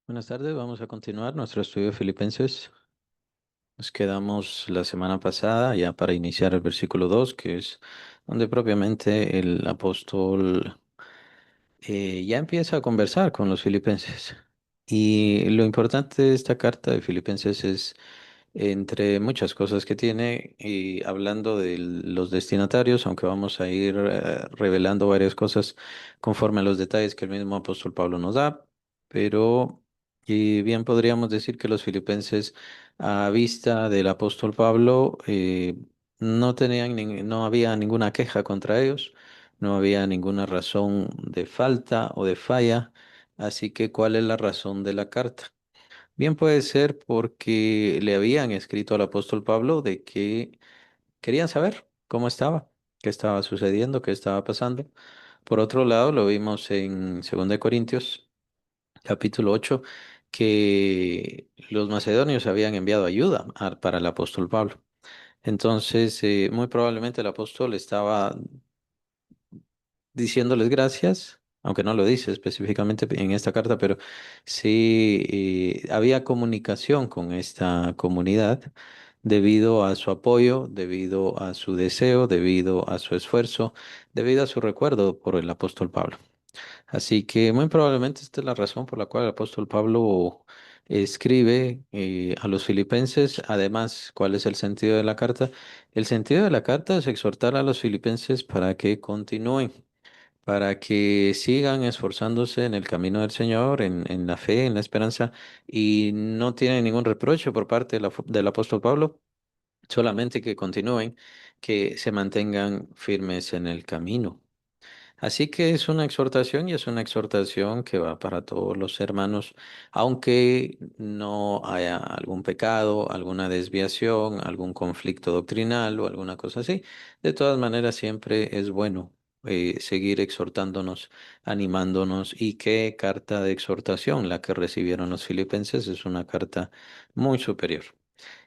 Buenas tardes, vamos a continuar nuestro estudio de Filipenses. Nos quedamos la semana pasada ya para iniciar el versículo 2, que es donde propiamente el apóstol ya empieza a conversar con los filipenses. Y lo importante de esta carta de Filipenses es, entre muchas cosas que tiene, y hablando de los destinatarios, aunque vamos a ir revelando varias cosas conforme a los detalles que el mismo apóstol Pablo nos da, pero bien podríamos decir que los filipenses, a vista del apóstol Pablo, no tenían, no había ninguna queja contra ellos. No había ninguna razón de falta o de falla, así que ¿cuál es la razón de la carta? Bien puede ser porque le habían escrito al apóstol Pablo de que querían saber cómo estaba, qué estaba sucediendo, qué estaba pasando. Por otro lado, lo vimos en 2 Corintios, capítulo 8, que los macedonios habían enviado ayuda para el apóstol Pablo. Entonces, muy probablemente el apóstol estaba diciéndoles gracias, aunque no lo dice específicamente en esta carta, pero sí había comunicación con esta comunidad debido a su apoyo, debido a su deseo, debido a su esfuerzo, debido a su recuerdo por el apóstol Pablo. Así que muy probablemente esta es la razón por la cual el apóstol Pablo escribe a los filipenses. Además, ¿cuál es el sentido de la carta? El sentido de la carta es exhortar a los filipenses para que continúen, para que sigan esforzándose en el camino del Señor, en la fe, en la esperanza, y no tienen ningún reproche por parte del apóstol Pablo, solamente que continúen, que se mantengan firmes en el camino. Así que es una exhortación y es una exhortación que va para todos los hermanos, aunque no haya algún pecado, alguna desviación, algún conflicto doctrinal o alguna cosa así. De todas maneras, siempre es bueno seguir exhortándonos, animándonos. Y qué carta de exhortación la que recibieron los filipenses, es una carta muy superior.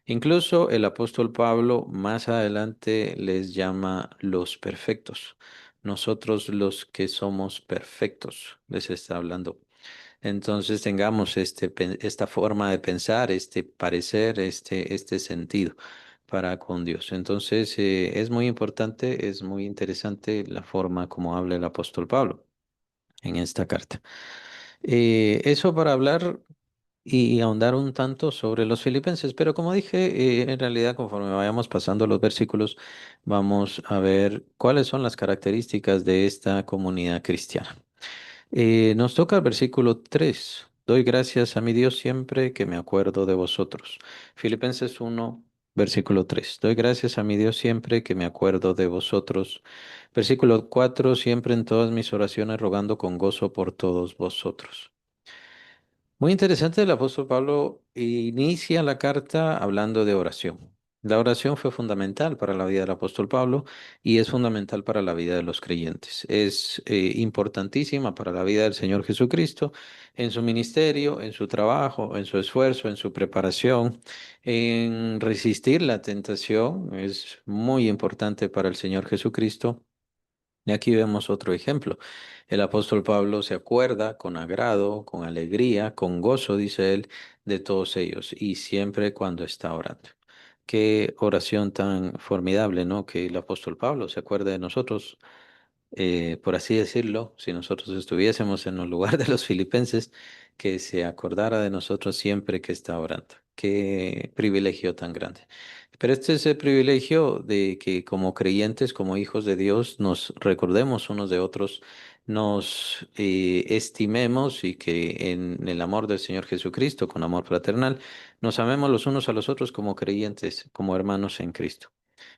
Incluso el apóstol Pablo más adelante les llama los perfectos. Nosotros los que somos perfectos, les está hablando. Entonces tengamos esta forma de pensar, este parecer, este sentido para con Dios. Entonces es muy importante, es muy interesante la forma como habla el apóstol Pablo en esta carta. Eso para hablar y ahondar un tanto sobre los filipenses, pero como dije, en realidad conforme vayamos pasando los versículos, vamos a ver cuáles son las características de esta comunidad cristiana. Nos toca el versículo 3. Doy gracias a mi Dios siempre que me acuerdo de vosotros. Filipenses 1, versículo 3. Doy gracias a mi Dios siempre que me acuerdo de vosotros. Versículo 4. Siempre en todas mis oraciones rogando con gozo por todos vosotros. Muy interesante, el apóstol Pablo inicia la carta hablando de oración. La oración fue fundamental para la vida del apóstol Pablo y es fundamental para la vida de los creyentes. Es importantísima para la vida del Señor Jesucristo en su ministerio, en su trabajo, en su esfuerzo, en su preparación, en resistir la tentación. Es muy importante para el Señor Jesucristo. Y aquí vemos otro ejemplo. El apóstol Pablo se acuerda con agrado, con alegría, con gozo, dice él, de todos ellos y siempre cuando está orando. Qué oración tan formidable, ¿no? Que el apóstol Pablo se acuerde de nosotros, por así decirlo, si nosotros estuviésemos en el lugar de los filipenses, que se acordara de nosotros siempre que está orando. Qué privilegio tan grande. Pero este es el privilegio de que como creyentes, como hijos de Dios, nos recordemos unos de otros, nos estimemos y que en el amor del Señor Jesucristo, con amor fraternal, nos amemos los unos a los otros como creyentes, como hermanos en Cristo,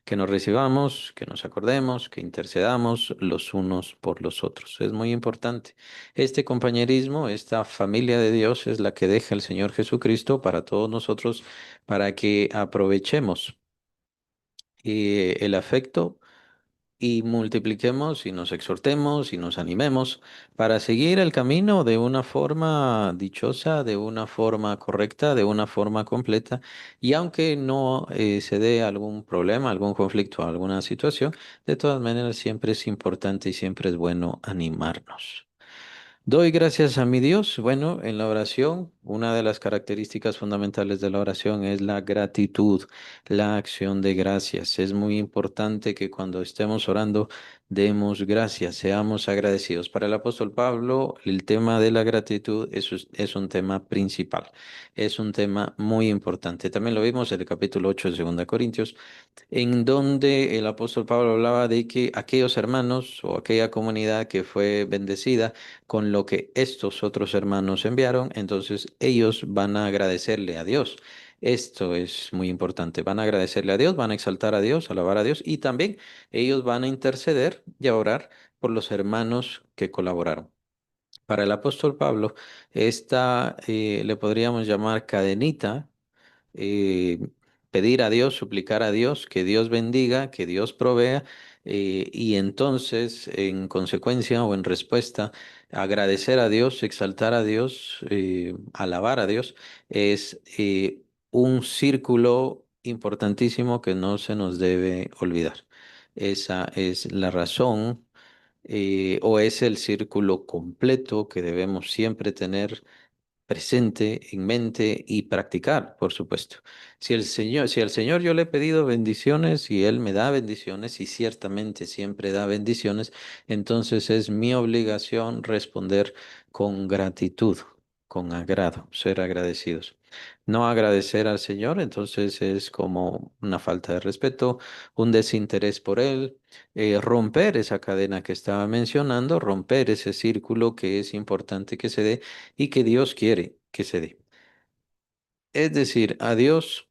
que nos recibamos, que nos acordemos, que intercedamos los unos por los otros. Es muy importante. Este compañerismo, esta familia de Dios es la que deja el Señor Jesucristo para todos nosotros, para que aprovechemos el afecto y multipliquemos y nos exhortemos y nos animemos para seguir el camino de una forma dichosa, de una forma correcta, de una forma completa. Y aunque no se dé algún problema, algún conflicto, alguna situación, de todas maneras siempre es importante y siempre es bueno animarnos. Doy gracias a mi Dios. Bueno, en la oración, una de las características fundamentales de la oración es la gratitud, la acción de gracias. Es muy importante que cuando estemos orando demos gracias, seamos agradecidos. Para el apóstol Pablo, el tema de la gratitud es un tema principal, es un tema muy importante. También lo vimos en el capítulo 8 de 2 Corintios, en donde el apóstol Pablo hablaba de que aquellos hermanos o aquella comunidad que fue bendecida con lo que estos otros hermanos enviaron, entonces ellos van a agradecerle a Dios. Esto es muy importante. Van a agradecerle a Dios, van a exaltar a Dios, alabar a Dios y también ellos van a interceder y a orar por los hermanos que colaboraron. Para el apóstol Pablo, esta le podríamos llamar cadenita, eh, pedir a Dios, suplicar a Dios, que Dios bendiga, que Dios provea, y entonces, en consecuencia o en respuesta, agradecer a Dios, exaltar a Dios, alabar a Dios, es un círculo importantísimo que no se nos debe olvidar. Esa es la razón, o es el círculo completo que debemos siempre tener presente en mente y practicar, por supuesto. Si al Señor yo le he pedido bendiciones y Él me da bendiciones y ciertamente siempre da bendiciones, entonces es mi obligación responder con gratitud, con agrado, ser agradecidos. No agradecer al Señor, entonces es como una falta de respeto, un desinterés por Él, romper esa cadena que estaba mencionando, romper ese círculo que es importante que se dé y que Dios quiere que se dé. Es decir, a Dios,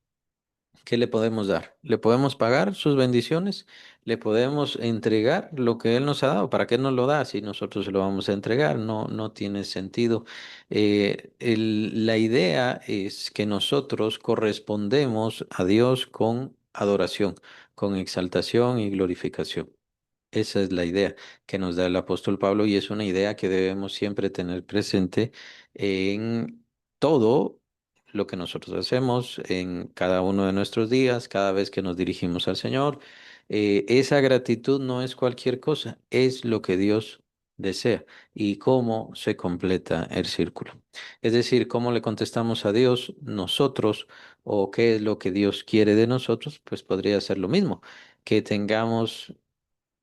¿qué le podemos dar? ¿Le podemos pagar sus bendiciones? ¿Le podemos entregar lo que Él nos ha dado? ¿Para qué nos lo da si nosotros se lo vamos a entregar? No, no tiene sentido. La idea es que nosotros correspondemos a Dios con adoración, con exaltación y glorificación. Esa es la idea que nos da el apóstol Pablo y es una idea que debemos siempre tener presente en todo lo que nosotros hacemos, en cada uno de nuestros días, cada vez que nos dirigimos al Señor. Esa gratitud no es cualquier cosa, es lo que Dios desea y cómo se completa el círculo. Es decir, cómo le contestamos a Dios nosotros o qué es lo que Dios quiere de nosotros, pues podría ser lo mismo, que tengamos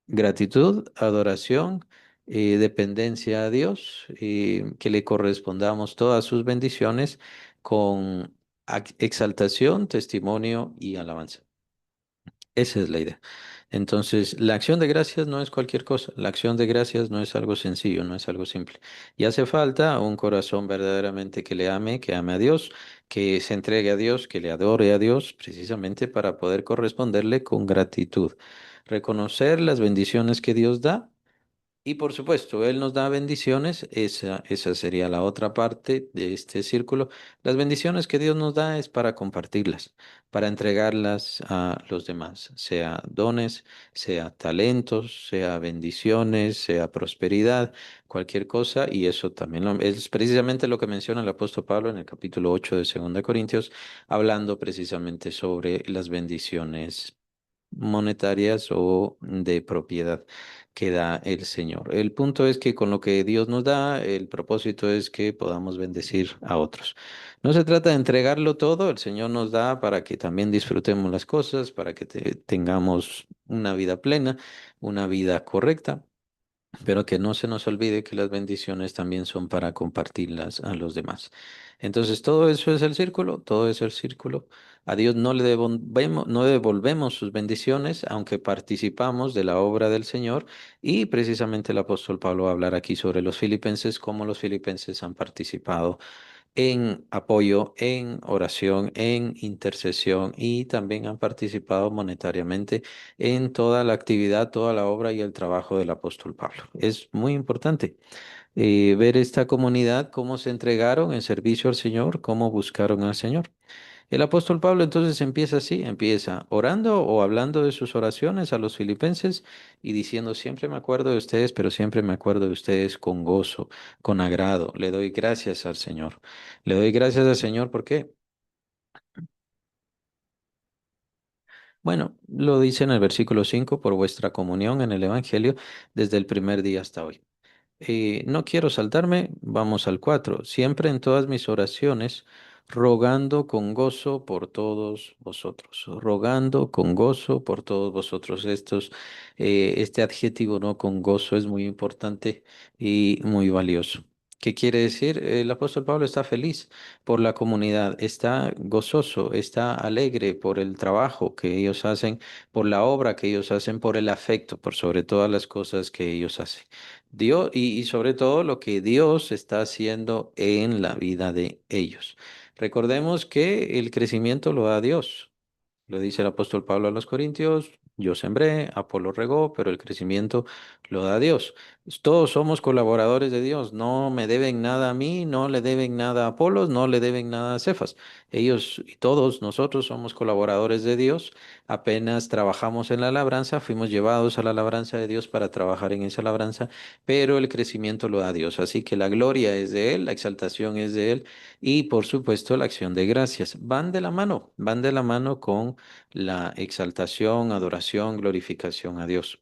gratitud, adoración, dependencia a Dios, que le correspondamos todas sus bendiciones con exaltación, testimonio y alabanza. Esa es la idea. Entonces, la acción de gracias no es cualquier cosa. La acción de gracias no es algo sencillo, no es algo simple. Y hace falta un corazón verdaderamente que le ame, que ame a Dios, que se entregue a Dios, que le adore a Dios, precisamente para poder corresponderle con gratitud. Reconocer las bendiciones que Dios da y por supuesto, Él nos da bendiciones, esa sería la otra parte de este círculo. Las bendiciones que Dios nos da es para compartirlas, para entregarlas a los demás, sea dones, sea talentos, sea bendiciones, sea prosperidad, cualquier cosa, y eso también es precisamente lo que menciona el apóstol Pablo en el capítulo 8 de 2 Corintios, hablando precisamente sobre las bendiciones monetarias o de propiedad que da el Señor. El punto es que con lo que Dios nos da, el propósito es que podamos bendecir a otros. No se trata de entregarlo todo, el Señor nos da para que también disfrutemos las cosas, para que tengamos una vida plena, una vida correcta. Pero que no se nos olvide que las bendiciones también son para compartirlas a los demás. Entonces, todo eso es el círculo, todo es el círculo. A Dios no le devolvemos sus bendiciones, aunque participamos de la obra del Señor. Y precisamente el apóstol Pablo va a hablar aquí sobre los filipenses, cómo los filipenses han participado en apoyo, en oración, en intercesión y también han participado monetariamente en toda la actividad, toda la obra y el trabajo del apóstol Pablo. Es muy importante ver esta comunidad, cómo se entregaron en servicio al Señor, cómo buscaron al Señor. El apóstol Pablo entonces empieza así, empieza orando o hablando de sus oraciones a los filipenses y diciendo, siempre me acuerdo de ustedes, pero siempre me acuerdo de ustedes con gozo, con agrado. Le doy gracias al Señor. Le doy gracias al Señor, ¿por qué? Bueno, lo dice en el versículo 5 por vuestra comunión en el Evangelio desde el primer día hasta hoy. No quiero saltarme, vamos al 4. Siempre en todas mis oraciones, rogando con gozo por todos vosotros, rogando con gozo por todos vosotros. Este adjetivo, ¿no? Con gozo es muy importante y muy valioso. ¿Qué quiere decir? El apóstol Pablo está feliz por la comunidad, está gozoso, está alegre por el trabajo que ellos hacen, por la obra que ellos hacen, por el afecto, por sobre todas las cosas que ellos hacen. Dios, y sobre todo lo que Dios está haciendo en la vida de ellos. Recordemos que el crecimiento lo da Dios. Lo dice el apóstol Pablo a los Corintios, yo sembré, Apolo regó, pero el crecimiento lo da Dios. Todos somos colaboradores de Dios, no me deben nada a mí, no le deben nada a Apolos, no le deben nada a Cefas. Ellos y todos nosotros somos colaboradores de Dios, apenas trabajamos en la labranza, fuimos llevados a la labranza de Dios para trabajar en esa labranza, pero el crecimiento lo da Dios. Así que la gloria es de Él, la exaltación es de Él y por supuesto la acción de gracias. Van de la mano con la exaltación, adoración, glorificación a Dios,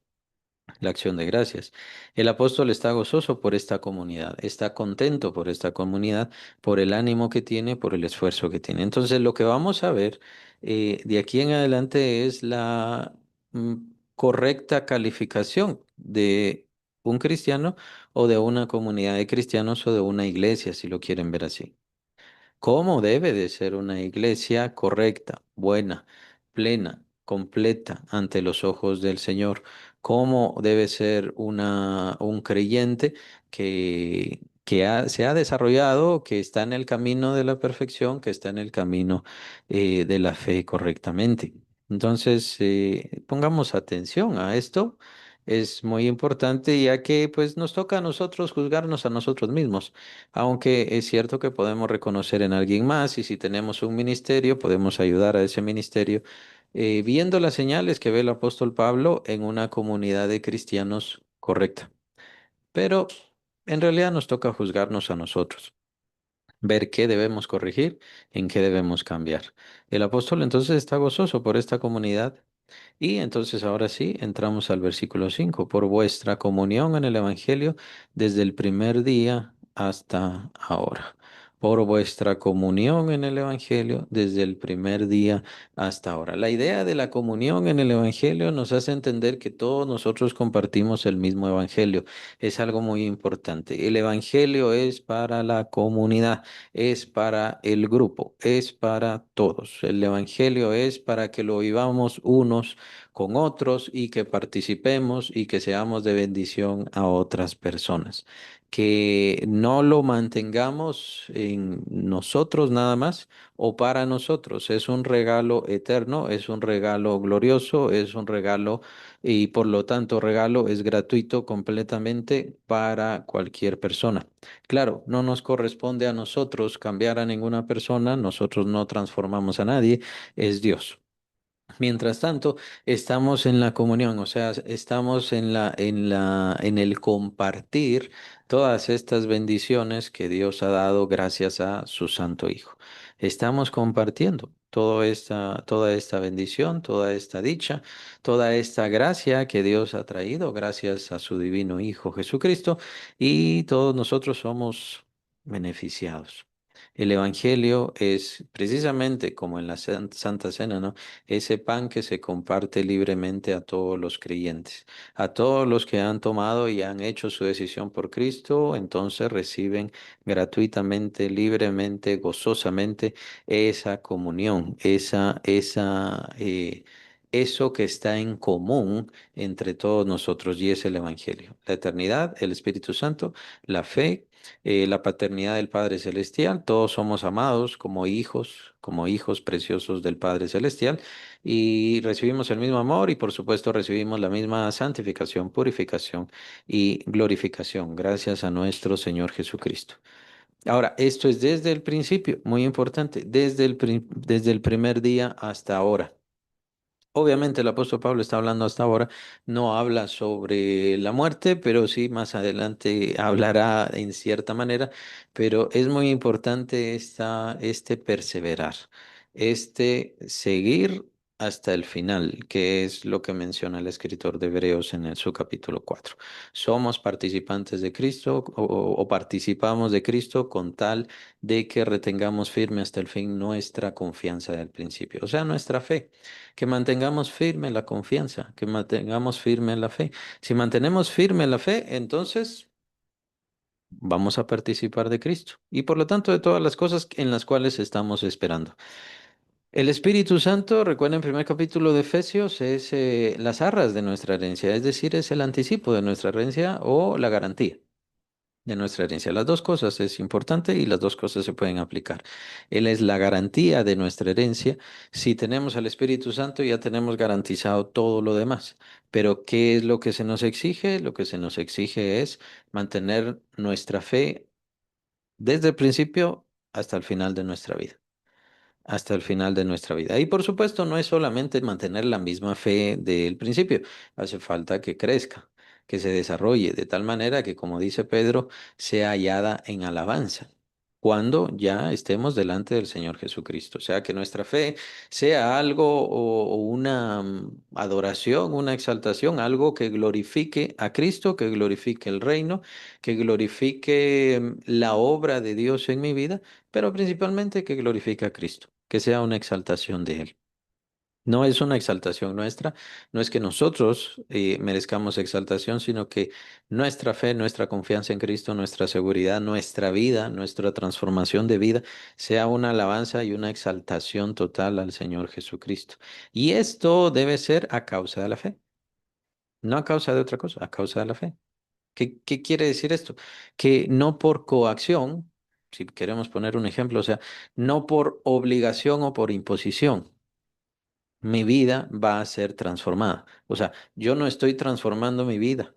la acción de gracias. El apóstol está gozoso por esta comunidad, está contento por esta comunidad, por el ánimo que tiene, por el esfuerzo que tiene. Entonces, lo que vamos a ver de aquí en adelante es la mm, correcta calificación de un cristiano o de una comunidad de cristianos o de una iglesia, si lo quieren ver así. ¿Cómo debe de ser una iglesia correcta, buena, plena, completa ante los ojos del Señor? ¿Cómo debe ser un creyente que se ha desarrollado, que está en el camino de la perfección, que está en el camino de la fe correctamente? Entonces, pongamos atención a esto. Es muy importante ya que pues nos toca a nosotros juzgarnos a nosotros mismos. Aunque es cierto que podemos reconocer en alguien más y si tenemos un ministerio, podemos ayudar a ese ministerio, viendo las señales que ve el apóstol Pablo en una comunidad de cristianos correcta. Pero en realidad nos toca juzgarnos a nosotros, ver qué debemos corregir, en qué debemos cambiar. El apóstol entonces está gozoso por esta comunidad y entonces ahora sí, entramos al versículo 5 por vuestra comunión en el Evangelio desde el primer día hasta ahora. Por vuestra comunión en el Evangelio desde el primer día hasta ahora. La idea de la comunión en el Evangelio nos hace entender que todos nosotros compartimos el mismo Evangelio. Es algo muy importante. El Evangelio es para la comunidad, es para el grupo, es para todos. El Evangelio es para que lo vivamos unos con otros y que participemos y que seamos de bendición a otras personas. Que no lo mantengamos en nosotros nada más o para nosotros. Es un regalo eterno, es un regalo glorioso, es un regalo y por lo tanto regalo es gratuito completamente para cualquier persona. Claro, no nos corresponde a nosotros cambiar a ninguna persona, nosotros no transformamos a nadie, es Dios. Mientras tanto, estamos en la comunión, o sea, estamos en el compartir todas estas bendiciones que Dios ha dado gracias a su Santo Hijo. Estamos compartiendo toda esta bendición, toda esta dicha, toda esta gracia que Dios ha traído gracias a su divino Hijo Jesucristo y todos nosotros somos beneficiados. El Evangelio es precisamente como en la Santa Cena, ¿no? Ese pan que se comparte libremente a todos los creyentes, a todos los que han tomado y han hecho su decisión por Cristo, entonces reciben gratuitamente, libremente, gozosamente esa comunión, eso que está en común entre todos nosotros y es el Evangelio. La eternidad, el Espíritu Santo, la fe, la paternidad del Padre Celestial, todos somos amados como hijos preciosos del Padre Celestial y recibimos el mismo amor y por supuesto recibimos la misma santificación, purificación y glorificación gracias a nuestro Señor Jesucristo. Ahora, esto es desde el principio, muy importante, desde el primer día hasta ahora. Obviamente el apóstol Pablo está hablando hasta ahora, no habla sobre la muerte, pero sí más adelante hablará en cierta manera, pero es muy importante este perseverar, este seguir. hasta el final, que es lo que menciona el escritor de Hebreos en su capítulo 4. Somos participantes de Cristo o participamos de Cristo con tal de que retengamos firme hasta el fin nuestra confianza del principio, o sea, nuestra fe, que mantengamos firme la confianza, que mantengamos firme la fe. Si mantenemos firme la fe, entonces vamos a participar de Cristo y por lo tanto de todas las cosas en las cuales estamos esperando. El Espíritu Santo, recuerda en el primer capítulo de Efesios, es las arras de nuestra herencia, es decir, es el anticipo de nuestra herencia o la garantía de nuestra herencia. Las dos cosas es importante y las dos cosas se pueden aplicar. Él es la garantía de nuestra herencia. Si tenemos al Espíritu Santo, ya tenemos garantizado todo lo demás. Pero ¿qué es lo que se nos exige? Lo que se nos exige es mantener nuestra fe desde el principio hasta el final de nuestra vida, hasta el final de nuestra vida. Y por supuesto, no es solamente mantener la misma fe del principio, hace falta que crezca, que se desarrolle de tal manera que, como dice Pedro, sea hallada en alabanza. Cuando ya estemos delante del Señor Jesucristo. O sea, que nuestra fe sea algo o una adoración, una exaltación, algo que glorifique a Cristo, que glorifique el reino, que glorifique la obra de Dios en mi vida, pero principalmente que glorifique a Cristo, que sea una exaltación de Él. No es una exaltación nuestra, no es que nosotros merezcamos exaltación, sino que nuestra fe, nuestra confianza en Cristo, nuestra seguridad, nuestra vida, nuestra transformación de vida, sea una alabanza y una exaltación total al Señor Jesucristo. Y esto debe ser a causa de la fe, no a causa de otra cosa, a causa de la fe. ¿Qué quiere decir esto? Que no por coacción, si queremos poner un ejemplo, o sea, no por obligación o por imposición, mi vida va a ser transformada. O sea, yo no estoy transformando mi vida,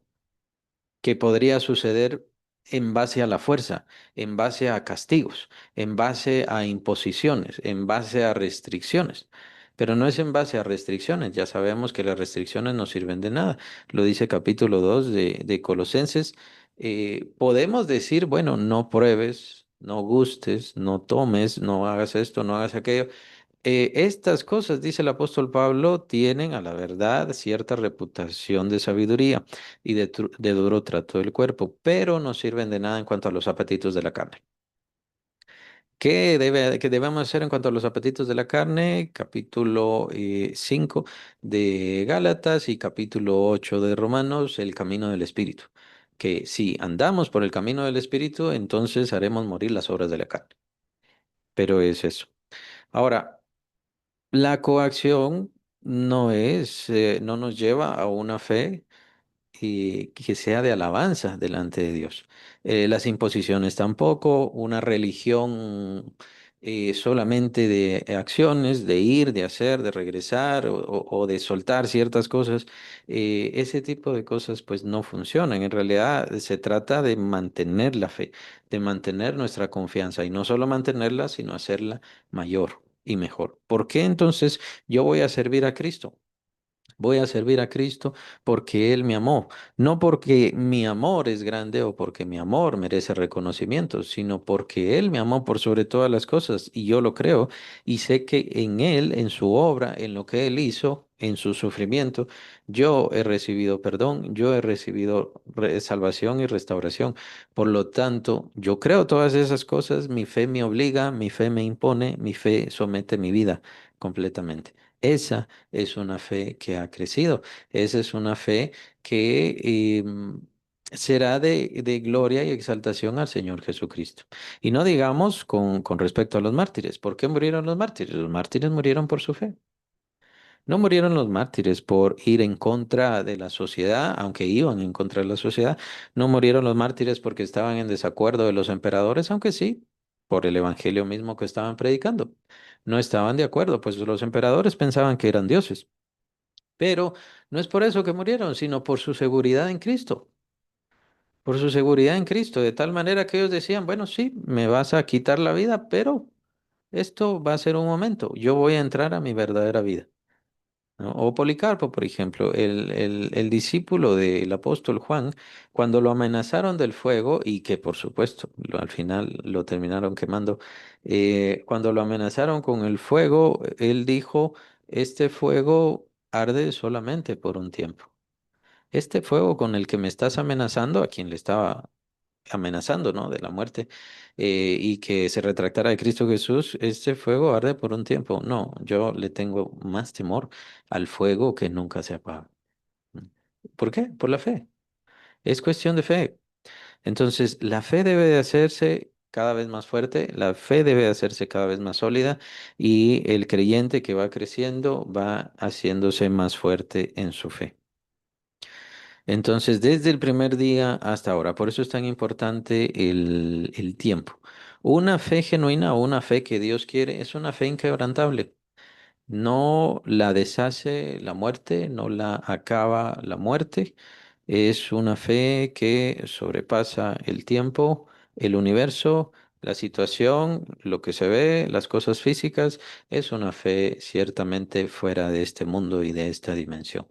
que podría suceder en base a la fuerza, en base a castigos, en base a imposiciones, en base a restricciones. Pero no es en base a restricciones, ya sabemos que las restricciones no sirven de nada. Lo dice capítulo 2 de Colosenses. Podemos decir, bueno, no pruebes, no gustes, no tomes, no hagas esto, no hagas aquello. Estas cosas, dice el apóstol Pablo, tienen a la verdad cierta reputación de sabiduría y de duro trato del cuerpo, pero no sirven de nada en cuanto a los apetitos de la carne. ¿Qué debemos hacer en cuanto a los apetitos de la carne? Capítulo 5 de Gálatas y capítulo 8 de Romanos, el camino del Espíritu. Que si andamos por el camino del Espíritu, entonces haremos morir las obras de la carne. Pero es eso. Ahora, la coacción no nos lleva a una fe que sea de alabanza delante de Dios. Las imposiciones tampoco, una religión solamente de acciones, de ir, de hacer, de regresar o de soltar ciertas cosas. Ese tipo de cosas pues no funcionan. En realidad se trata de mantener la fe, de mantener nuestra confianza y no solo mantenerla, sino hacerla mayor y mejor. ¿Por qué entonces yo voy a servir a Cristo? Voy a servir a Cristo porque Él me amó, no porque mi amor es grande o porque mi amor merece reconocimiento, sino porque Él me amó por sobre todas las cosas y yo lo creo y sé que en Él, en su obra, en lo que Él hizo, en su sufrimiento, yo he recibido perdón, yo he recibido salvación y restauración. Por lo tanto, yo creo todas esas cosas, mi fe me obliga, mi fe me impone, mi fe somete mi vida completamente. Esa es una fe que ha crecido. Esa es una fe que será de gloria y exaltación al Señor Jesucristo. Y no digamos con respecto a los mártires. ¿Por qué murieron los mártires? Los mártires murieron por su fe. No murieron los mártires por ir en contra de la sociedad, aunque iban en contra de la sociedad. No murieron los mártires porque estaban en desacuerdo de los emperadores, aunque sí, por el evangelio mismo que estaban predicando. No estaban de acuerdo, pues los emperadores pensaban que eran dioses. Pero no es por eso que murieron, sino por su seguridad en Cristo. Por su seguridad en Cristo, de tal manera que ellos decían, bueno, sí, me vas a quitar la vida, pero esto va a ser un momento. Yo voy a entrar a mi verdadera vida. ¿No? O Policarpo, por ejemplo, el discípulo del apóstol Juan, cuando lo amenazaron del fuego y que por supuesto al final lo terminaron quemando, cuando lo amenazaron con el fuego, él dijo, este fuego arde solamente por un tiempo. Este fuego con el que me estás amenazando, a quien le estaba amenazando, ¿no? De la muerte, y que se retractara de Cristo Jesús, este fuego arde por un tiempo. No, yo le tengo más temor al fuego que nunca se apaga. ¿Por qué? Por la fe. Es cuestión de fe. Entonces, la fe debe de hacerse cada vez más fuerte, la fe debe de hacerse cada vez más sólida y el creyente que va creciendo va haciéndose más fuerte en su fe. Entonces, desde el primer día hasta ahora, por eso es tan importante el tiempo. Una fe genuina o una fe que Dios quiere es una fe inquebrantable. No la deshace la muerte, no la acaba la muerte. Es una fe que sobrepasa el tiempo, el universo, la situación, lo que se ve, las cosas físicas. Es una fe ciertamente fuera de este mundo y de esta dimensión.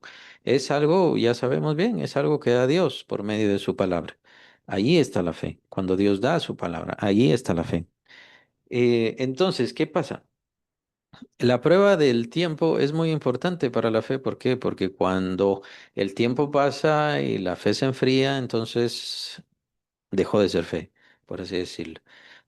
Es algo, ya sabemos bien, es algo que da Dios por medio de su palabra. Allí está la fe. Cuando Dios da su palabra, allí está la fe. Entonces, ¿qué pasa? La prueba del tiempo es muy importante para la fe. ¿Por qué? Porque cuando el tiempo pasa y la fe se enfría, entonces dejó de ser fe, por así decirlo.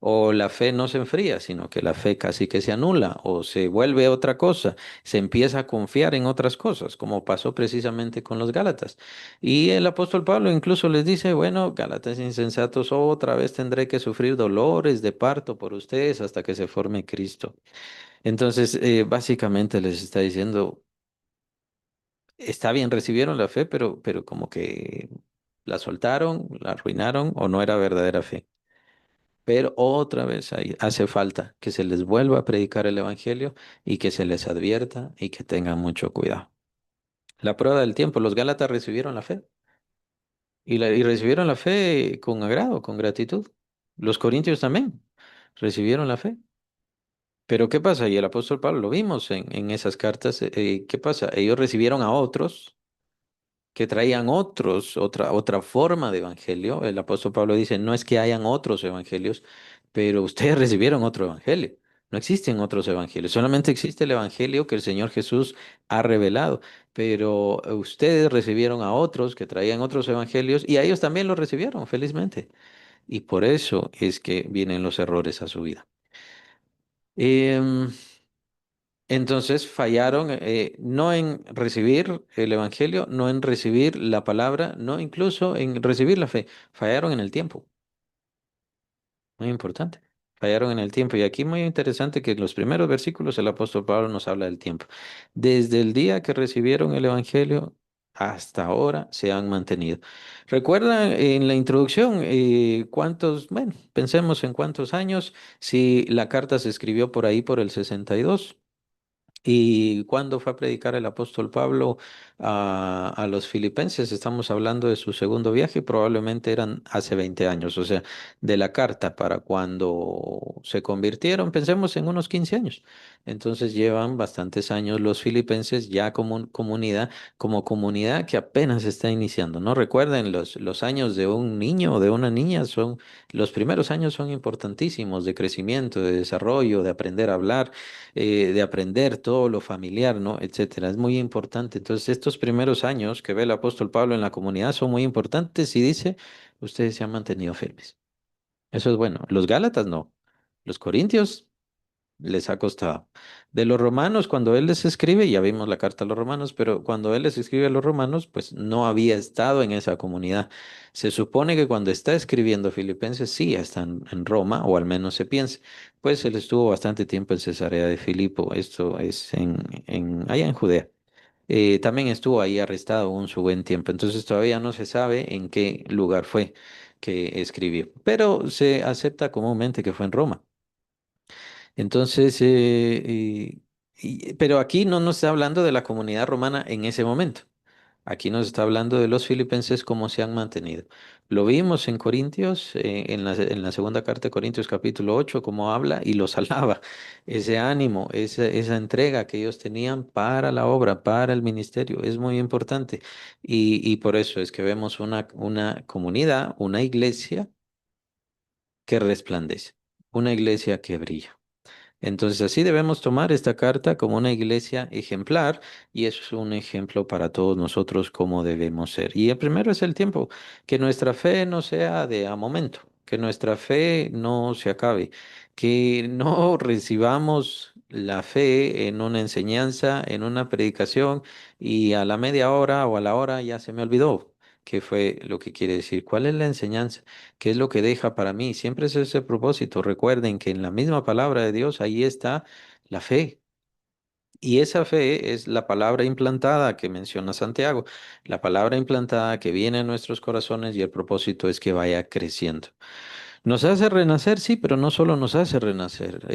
O la fe no se enfría, sino que la fe casi que se anula o se vuelve otra cosa, se empieza a confiar en otras cosas, como pasó precisamente con los Gálatas. Y el apóstol Pablo incluso les dice, bueno, Gálatas insensatos, otra vez tendré que sufrir dolores de parto por ustedes hasta que se forme Cristo. Entonces, básicamente les está diciendo, está bien, recibieron la fe, pero como que la soltaron, la arruinaron o no era verdadera fe. Pero otra vez ahí hace falta que se les vuelva a predicar el evangelio y que se les advierta y que tengan mucho cuidado. La prueba del tiempo, los Gálatas recibieron la fe y recibieron la fe con agrado, con gratitud. Los corintios también recibieron la fe. Pero ¿qué pasa? Y el apóstol Pablo lo vimos en esas cartas. ¿Qué pasa? Ellos recibieron a otros que traían otra forma de evangelio. El apóstol Pablo dice, no es que hayan otros evangelios, pero ustedes recibieron otro evangelio. No existen otros evangelios, solamente existe el evangelio que el Señor Jesús ha revelado, pero ustedes recibieron a otros que traían otros evangelios y a ellos también los recibieron, felizmente. Y por eso es que vienen los errores a su vida. Em, entonces fallaron no en recibir el evangelio, no en recibir la palabra, no incluso en recibir la fe. Fallaron en el tiempo, muy importante. Fallaron en el tiempo. Y aquí muy interesante que en los primeros versículos el apóstol Pablo nos habla del tiempo. Desde el día que recibieron el evangelio hasta ahora se han mantenido. ¿Recuerdan en la introducción bueno, pensemos en cuántos años, si la carta se escribió por ahí por el 62? ¿Y cuándo fue a predicar el apóstol Pablo a los filipenses? Estamos hablando de su segundo viaje, probablemente eran hace 20 años, o sea, de la carta para cuando se convirtieron, pensemos en unos 15 años. Entonces llevan bastantes años los filipenses ya como comunidad, como comunidad que apenas está iniciando, ¿no? Recuerden, los años de un niño o de una niña los primeros años son importantísimos de crecimiento, de desarrollo, de aprender a hablar, de aprender todo lo familiar, ¿no? Etcétera. Es muy importante. Entonces, estos primeros años que ve el apóstol Pablo en la comunidad son muy importantes y dice, ustedes se han mantenido firmes. Eso es bueno. Los Gálatas no. Los Corintios les ha costado. De los romanos, cuando él les escribe, ya vimos la carta a los romanos, pero cuando él les escribe a los romanos, pues no había estado en esa comunidad. Se supone que cuando está escribiendo Filipenses, sí está en Roma, o al menos se piensa. Pues él estuvo bastante tiempo en Cesarea de Filipo, esto es allá en Judea. También estuvo ahí arrestado su buen tiempo, entonces todavía no se sabe en qué lugar fue que escribió, pero se acepta comúnmente que fue en Roma. Entonces, pero aquí no nos está hablando de la comunidad romana en ese momento. Aquí nos está hablando de los filipenses, cómo se han mantenido. Lo vimos en Corintios, en la segunda carta de Corintios capítulo 8, cómo habla y los alaba. Ese ánimo, esa entrega que ellos tenían para la obra, para el ministerio, es muy importante. Y por eso es que vemos una comunidad, una iglesia que resplandece, una iglesia que brilla. Entonces, así debemos tomar esta carta como una iglesia ejemplar y es un ejemplo para todos nosotros cómo debemos ser. Y el primero es el tiempo, que nuestra fe no sea de a momento, que nuestra fe no se acabe, que no recibamos la fe en una enseñanza, en una predicación y a la media hora o a la hora ya se me olvidó. ¿Qué fue lo que quiere decir? ¿Cuál es la enseñanza? ¿Qué es lo que deja para mí? Siempre es ese propósito. Recuerden que en la misma palabra de Dios ahí está la fe. Y esa fe es la palabra implantada que menciona Santiago, la palabra implantada que viene a nuestros corazones y el propósito es que vaya creciendo. Nos hace renacer, sí, pero no solo nos hace renacer.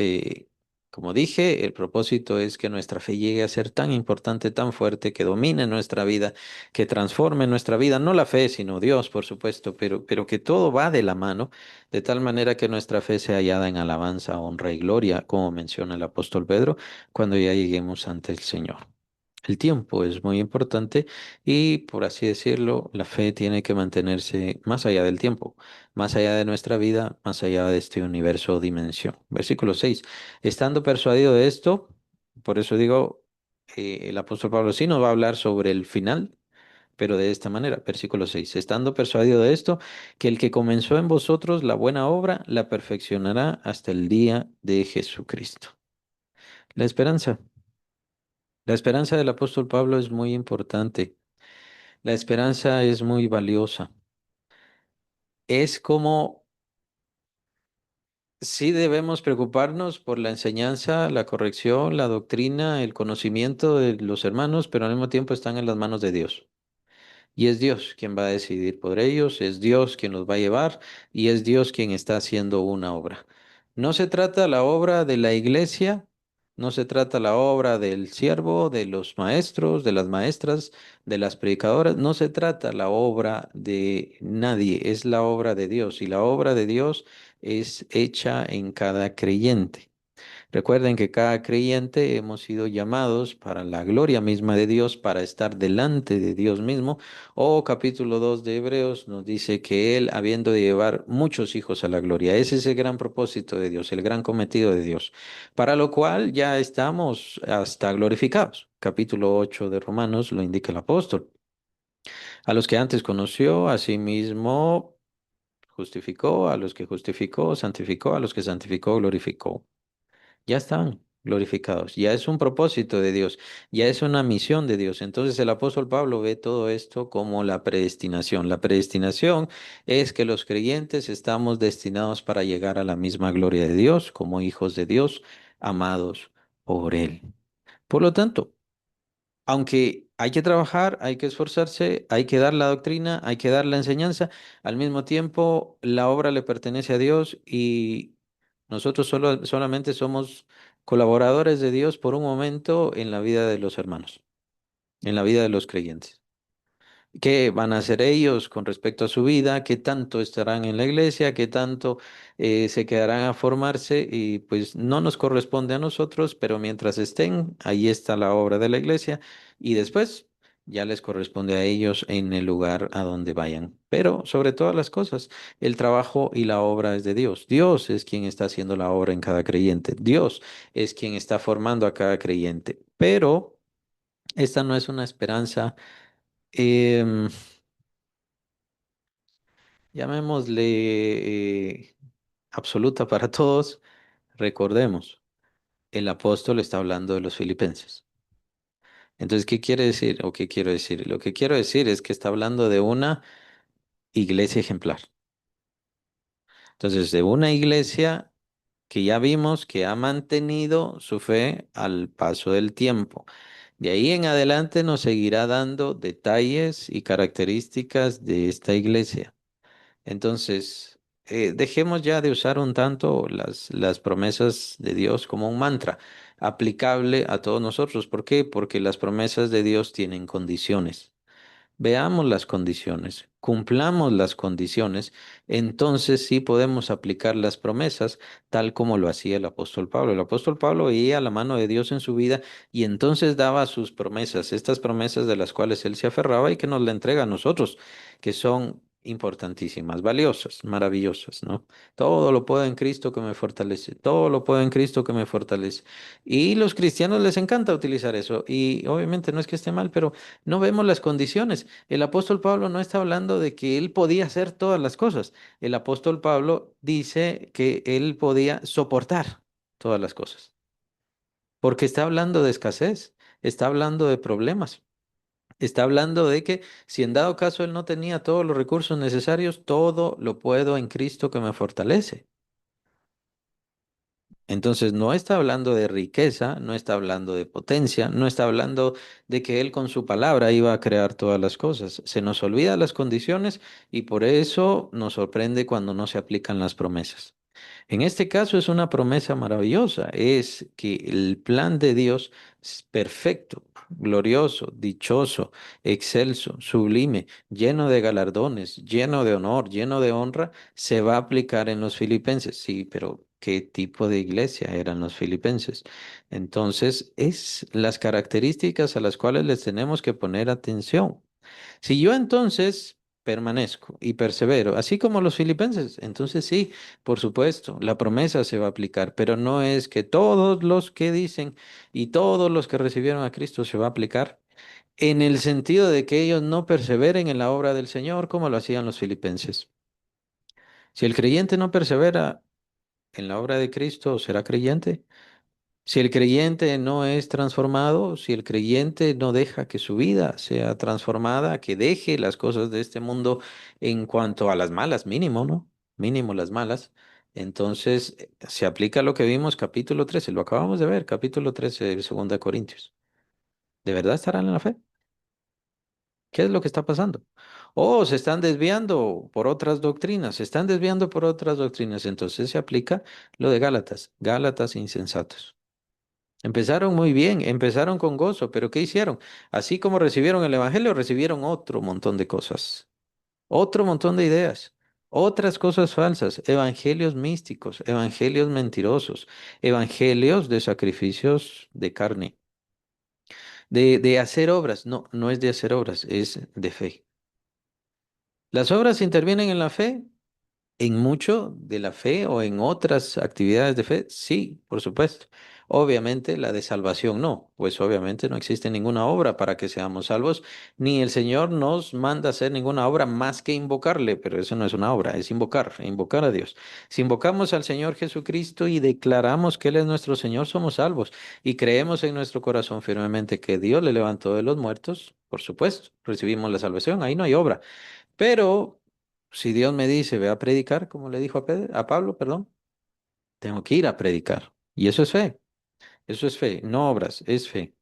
Como dije, el propósito es que nuestra fe llegue a ser tan importante, tan fuerte, que domine nuestra vida, que transforme nuestra vida. No la fe, sino Dios, por supuesto, pero que todo va de la mano, de tal manera que nuestra fe sea hallada en alabanza, honra y gloria, como menciona el apóstol Pedro, cuando ya lleguemos ante el Señor. El tiempo es muy importante y, por así decirlo, la fe tiene que mantenerse más allá del tiempo, más allá de nuestra vida, más allá de este universo o dimensión. Versículo 6. Estando persuadido de esto, por eso digo, el apóstol Pablo sí nos va a hablar sobre el final, pero de esta manera, versículo 6. Estando persuadido de esto, que el que comenzó en vosotros la buena obra, la perfeccionará hasta el día de Jesucristo. La esperanza. La esperanza del apóstol Pablo es muy importante. La esperanza es muy valiosa. Es como sí debemos preocuparnos por la enseñanza, la corrección, la doctrina, el conocimiento de los hermanos, pero al mismo tiempo están en las manos de Dios. Y es Dios quien va a decidir por ellos, es Dios quien los va a llevar y es Dios quien está haciendo una obra. No se trata la obra de la iglesia, no se trata la obra del siervo, de los maestros, de las maestras, de las predicadoras, no se trata la obra de nadie, es la obra de Dios y la obra de Dios es hecha en cada creyente. Recuerden que cada creyente hemos sido llamados para la gloria misma de Dios, para estar delante de Dios mismo. O capítulo 2 de Hebreos nos dice que Él, habiendo de llevar muchos hijos a la gloria, ese es el gran propósito de Dios, el gran cometido de Dios, para lo cual ya estamos hasta glorificados. Capítulo 8 de Romanos lo indica el apóstol. A los que antes conoció, asimismo justificó, a los que justificó, santificó, a los que santificó, glorificó. Ya están glorificados, ya es un propósito de Dios, ya es una misión de Dios. Entonces el apóstol Pablo ve todo esto como la predestinación. La predestinación es que los creyentes estamos destinados para llegar a la misma gloria de Dios como hijos de Dios, amados por Él. Por lo tanto, aunque hay que trabajar, hay que esforzarse, hay que dar la doctrina, hay que dar la enseñanza, al mismo tiempo la obra le pertenece a Dios y nosotros solamente somos colaboradores de Dios por un momento en la vida de los hermanos, en la vida de los creyentes. ¿Qué van a hacer ellos con respecto a su vida? ¿Qué tanto estarán en la iglesia? ¿Qué tanto se quedarán a formarse? Y pues no nos corresponde a nosotros, pero mientras estén, ahí está la obra de la iglesia y después ya les corresponde a ellos en el lugar a donde vayan. Pero sobre todas las cosas, el trabajo y la obra es de Dios. Dios es quien está haciendo la obra en cada creyente. Dios es quien está formando a cada creyente. Pero esta no es una esperanza. em, Llamémosle absoluta para todos, recordemos, el apóstol está hablando de los filipenses. Entonces, ¿qué quiere decir o qué quiero decir? Lo que quiero decir es que está hablando de una iglesia ejemplar. Entonces, de una iglesia que ya vimos que ha mantenido su fe al paso del tiempo. De ahí en adelante nos seguirá dando detalles y características de esta iglesia. Entonces, dejemos ya de usar un tanto las promesas de Dios como un mantra aplicable a todos nosotros. ¿Por qué? Porque las promesas de Dios tienen condiciones. Veamos las condiciones, cumplamos las condiciones, entonces sí podemos aplicar las promesas tal como lo hacía el apóstol Pablo. El apóstol Pablo veía la mano de Dios en su vida y entonces daba sus promesas, estas promesas de las cuales él se aferraba y que nos la entrega a nosotros, que son importantísimas, valiosas, maravillosas, ¿no? Todo lo puedo en Cristo que me fortalece, todo lo puedo en Cristo que me fortalece. Y los cristianos les encanta utilizar eso. Y obviamente no es que esté mal, pero no vemos las condiciones. El apóstol Pablo no está hablando de que él podía hacer todas las cosas. El apóstol Pablo dice que él podía soportar todas las cosas, porque está hablando de escasez, está hablando de problemas. Está hablando de que si en dado caso él no tenía todos los recursos necesarios, todo lo puedo en Cristo que me fortalece. Entonces no está hablando de riqueza, no está hablando de potencia, no está hablando de que él con su palabra iba a crear todas las cosas. Se nos olvida las condiciones y por eso nos sorprende cuando no se aplican las promesas. En este caso es una promesa maravillosa, es que el plan de Dios es perfecto, glorioso, dichoso, excelso, sublime, lleno de galardones, lleno de honor, lleno de honra, se va a aplicar en los filipenses. Sí, pero ¿qué tipo de iglesia eran los filipenses? Entonces, es las características a las cuales les tenemos que poner atención. Si yo entonces permanezco y persevero, así como los filipenses, entonces sí, por supuesto, la promesa se va a aplicar, pero no es que todos los que dicen y todos los que recibieron a Cristo se va a aplicar en el sentido de que ellos no perseveren en la obra del Señor como lo hacían los filipenses. Si el creyente no persevera en la obra de Cristo, ¿será creyente? Si el creyente no es transformado, si el creyente no deja que su vida sea transformada, que deje las cosas de este mundo en cuanto a las malas, mínimo, ¿no? Mínimo las malas. Entonces, se aplica lo que vimos capítulo 13, lo acabamos de ver, capítulo 13 de 2 Corintios. ¿De verdad estarán en la fe? ¿Qué es lo que está pasando? Oh, se están desviando por otras doctrinas, se están desviando por otras doctrinas. Entonces se aplica lo de Gálatas, Gálatas insensatos. Empezaron muy bien, empezaron con gozo, pero ¿qué hicieron? Así como recibieron el Evangelio, recibieron otro montón de cosas, otro montón de ideas, otras cosas falsas, evangelios místicos, evangelios mentirosos, evangelios de sacrificios de carne, de hacer obras. No, no es de hacer obras, es de fe. Las obras intervienen en la fe. En mucho de la fe o en otras actividades de fe, sí, por supuesto. Obviamente la de salvación no, pues obviamente no existe ninguna obra para que seamos salvos, ni el Señor nos manda a hacer ninguna obra más que invocarle, pero eso no es una obra, es invocar, invocar a Dios. Si invocamos al Señor Jesucristo y declaramos que Él es nuestro Señor, somos salvos y creemos en nuestro corazón firmemente que Dios le levantó de los muertos, por supuesto, recibimos la salvación, ahí no hay obra. Pero si Dios me dice, ve a predicar, como le dijo a Pablo, perdón, tengo que ir a predicar. Y eso es fe, no obras, es fe.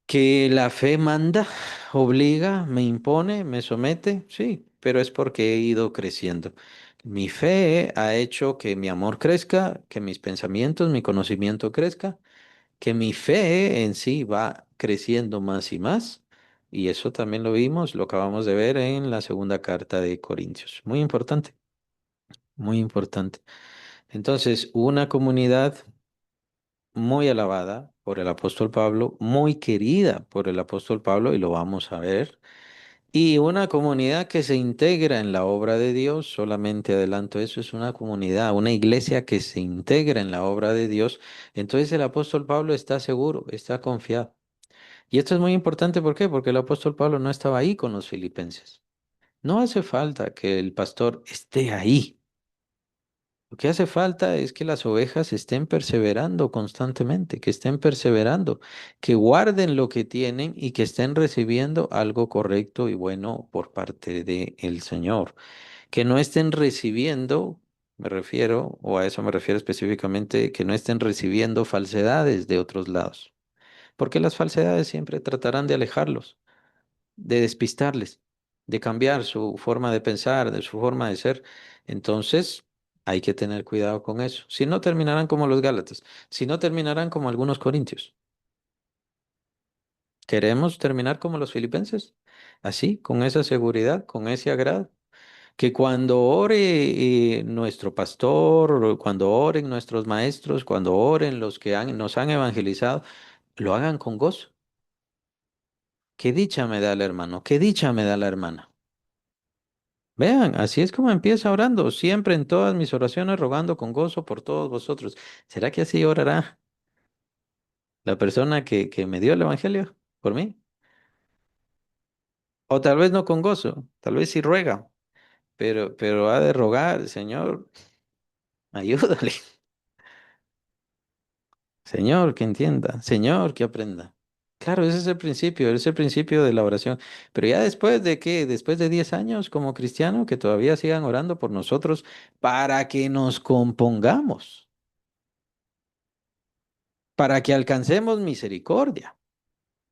Que la fe manda, obliga, me impone, me somete, sí, pero es porque he ido creciendo. Mi fe ha hecho que mi amor crezca, que mis pensamientos, mi conocimiento crezca, que mi fe en sí va creciendo más y más. Y eso también lo vimos, lo acabamos de ver en la segunda carta de Corintios. Muy importante, muy importante. Entonces, una comunidad muy alabada por el apóstol Pablo, muy querida por el apóstol Pablo, y lo vamos a ver. Y una comunidad que se integra en la obra de Dios, solamente adelanto eso, es una comunidad, una iglesia que se integra en la obra de Dios. Entonces el apóstol Pablo está seguro, está confiado. Y esto es muy importante, ¿por qué? Porque el apóstol Pablo no estaba ahí con los filipenses. No hace falta que el pastor esté ahí. Lo que hace falta es que las ovejas estén perseverando constantemente, que estén perseverando, que guarden lo que tienen y que estén recibiendo algo correcto y bueno por parte del Señor. Que no estén recibiendo, me refiero, o a eso me refiero específicamente, que no estén recibiendo falsedades de otros lados, porque las falsedades siempre tratarán de alejarlos, de despistarles, de cambiar su forma de pensar, de su forma de ser. Entonces, hay que tener cuidado con eso. Si no, terminarán como los Gálatas, si no, terminarán como algunos corintios. ¿Queremos terminar como los filipenses? Así, con esa seguridad, con ese agrado. Que cuando ore nuestro pastor, o cuando oren nuestros maestros, cuando oren los que nos han evangelizado, lo hagan con gozo. Qué dicha me da el hermano, qué dicha me da la hermana. Vean, así es como empieza orando, siempre en todas mis oraciones rogando con gozo por todos vosotros. ¿Será que así orará la persona que me dio el Evangelio por mí? O tal vez no con gozo, tal vez sí ruega, pero ha de rogar, Señor, ayúdale, Señor, que entienda, Señor, que aprenda. Claro, ese es el principio de la oración. Pero ya después de qué, después de 10 años como cristiano, que todavía sigan orando por nosotros para que nos compongamos, para que alcancemos misericordia,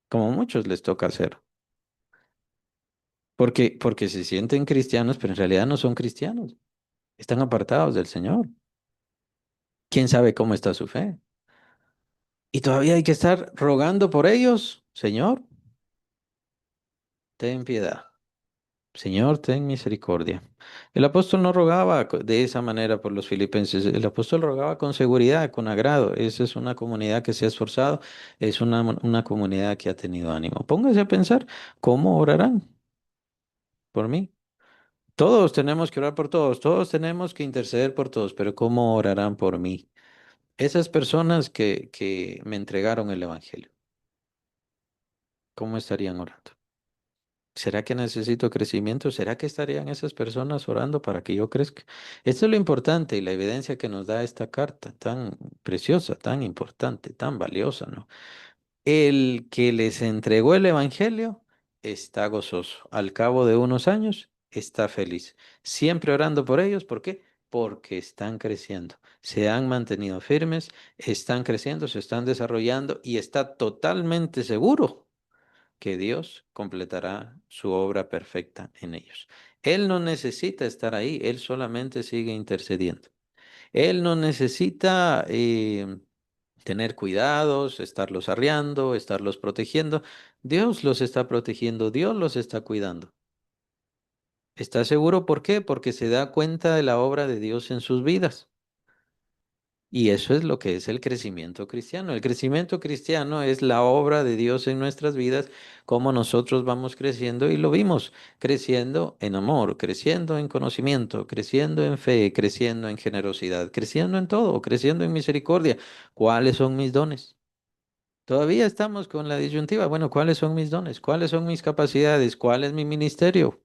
como muchos les toca hacer. Porque se sienten cristianos, pero en realidad no son cristianos. Están apartados del Señor. ¿Quién sabe cómo está su fe? Y todavía hay que estar rogando por ellos. Señor, ten piedad. Señor, ten misericordia. El apóstol no rogaba de esa manera por los filipenses. El apóstol rogaba con seguridad, con agrado. Esa es una comunidad que se ha esforzado. Es una comunidad que ha tenido ánimo. Póngase a pensar, ¿cómo orarán por mí? Todos tenemos que orar por todos. Todos tenemos que interceder por todos. Pero ¿cómo orarán por mí? Esas personas que me entregaron el Evangelio, ¿cómo estarían orando? ¿Será que necesito crecimiento? ¿Será que estarían esas personas orando para que yo crezca? Esto es lo importante y la evidencia que nos da esta carta tan preciosa, tan importante, tan valiosa, ¿no? El que les entregó el Evangelio está gozoso. Al cabo de unos años está feliz. Siempre orando por ellos. ¿Por qué? Porque están creciendo. Se han mantenido firmes, están creciendo, se están desarrollando y está totalmente seguro que Dios completará su obra perfecta en ellos. Él no necesita estar ahí, Él solamente sigue intercediendo. Él no necesita tener cuidados, estarlos arriando, estarlos protegiendo. Dios los está protegiendo, Dios los está cuidando. ¿Está seguro por qué? Porque se da cuenta de la obra de Dios en sus vidas. Y eso es lo que es el crecimiento cristiano. El crecimiento cristiano es la obra de Dios en nuestras vidas, como nosotros vamos creciendo y lo vimos, creciendo en amor, creciendo en conocimiento, creciendo en fe, creciendo en generosidad, creciendo en todo, creciendo en misericordia. ¿Cuáles son mis dones? Todavía estamos con la disyuntiva. Bueno, ¿cuáles son mis dones? ¿Cuáles son mis capacidades? ¿Cuál es mi ministerio?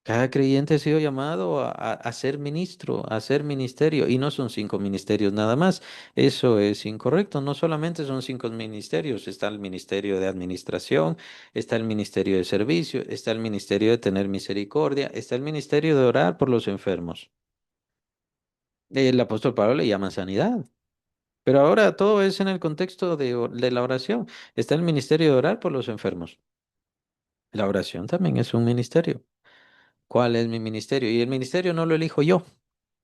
Cada creyente ha sido llamado a ser ministro, a ser ministerio, y no son 5 ministerios nada más. Eso es incorrecto. No solamente son 5 ministerios, está el ministerio de administración, está el ministerio de servicio, está el ministerio de tener misericordia, está el ministerio de orar por los enfermos. El apóstol Pablo le llama sanidad. Pero ahora todo es en el contexto de la oración. Está el ministerio de orar por los enfermos. La oración también es un ministerio. ¿Cuál es mi ministerio? Y el ministerio no lo elijo yo.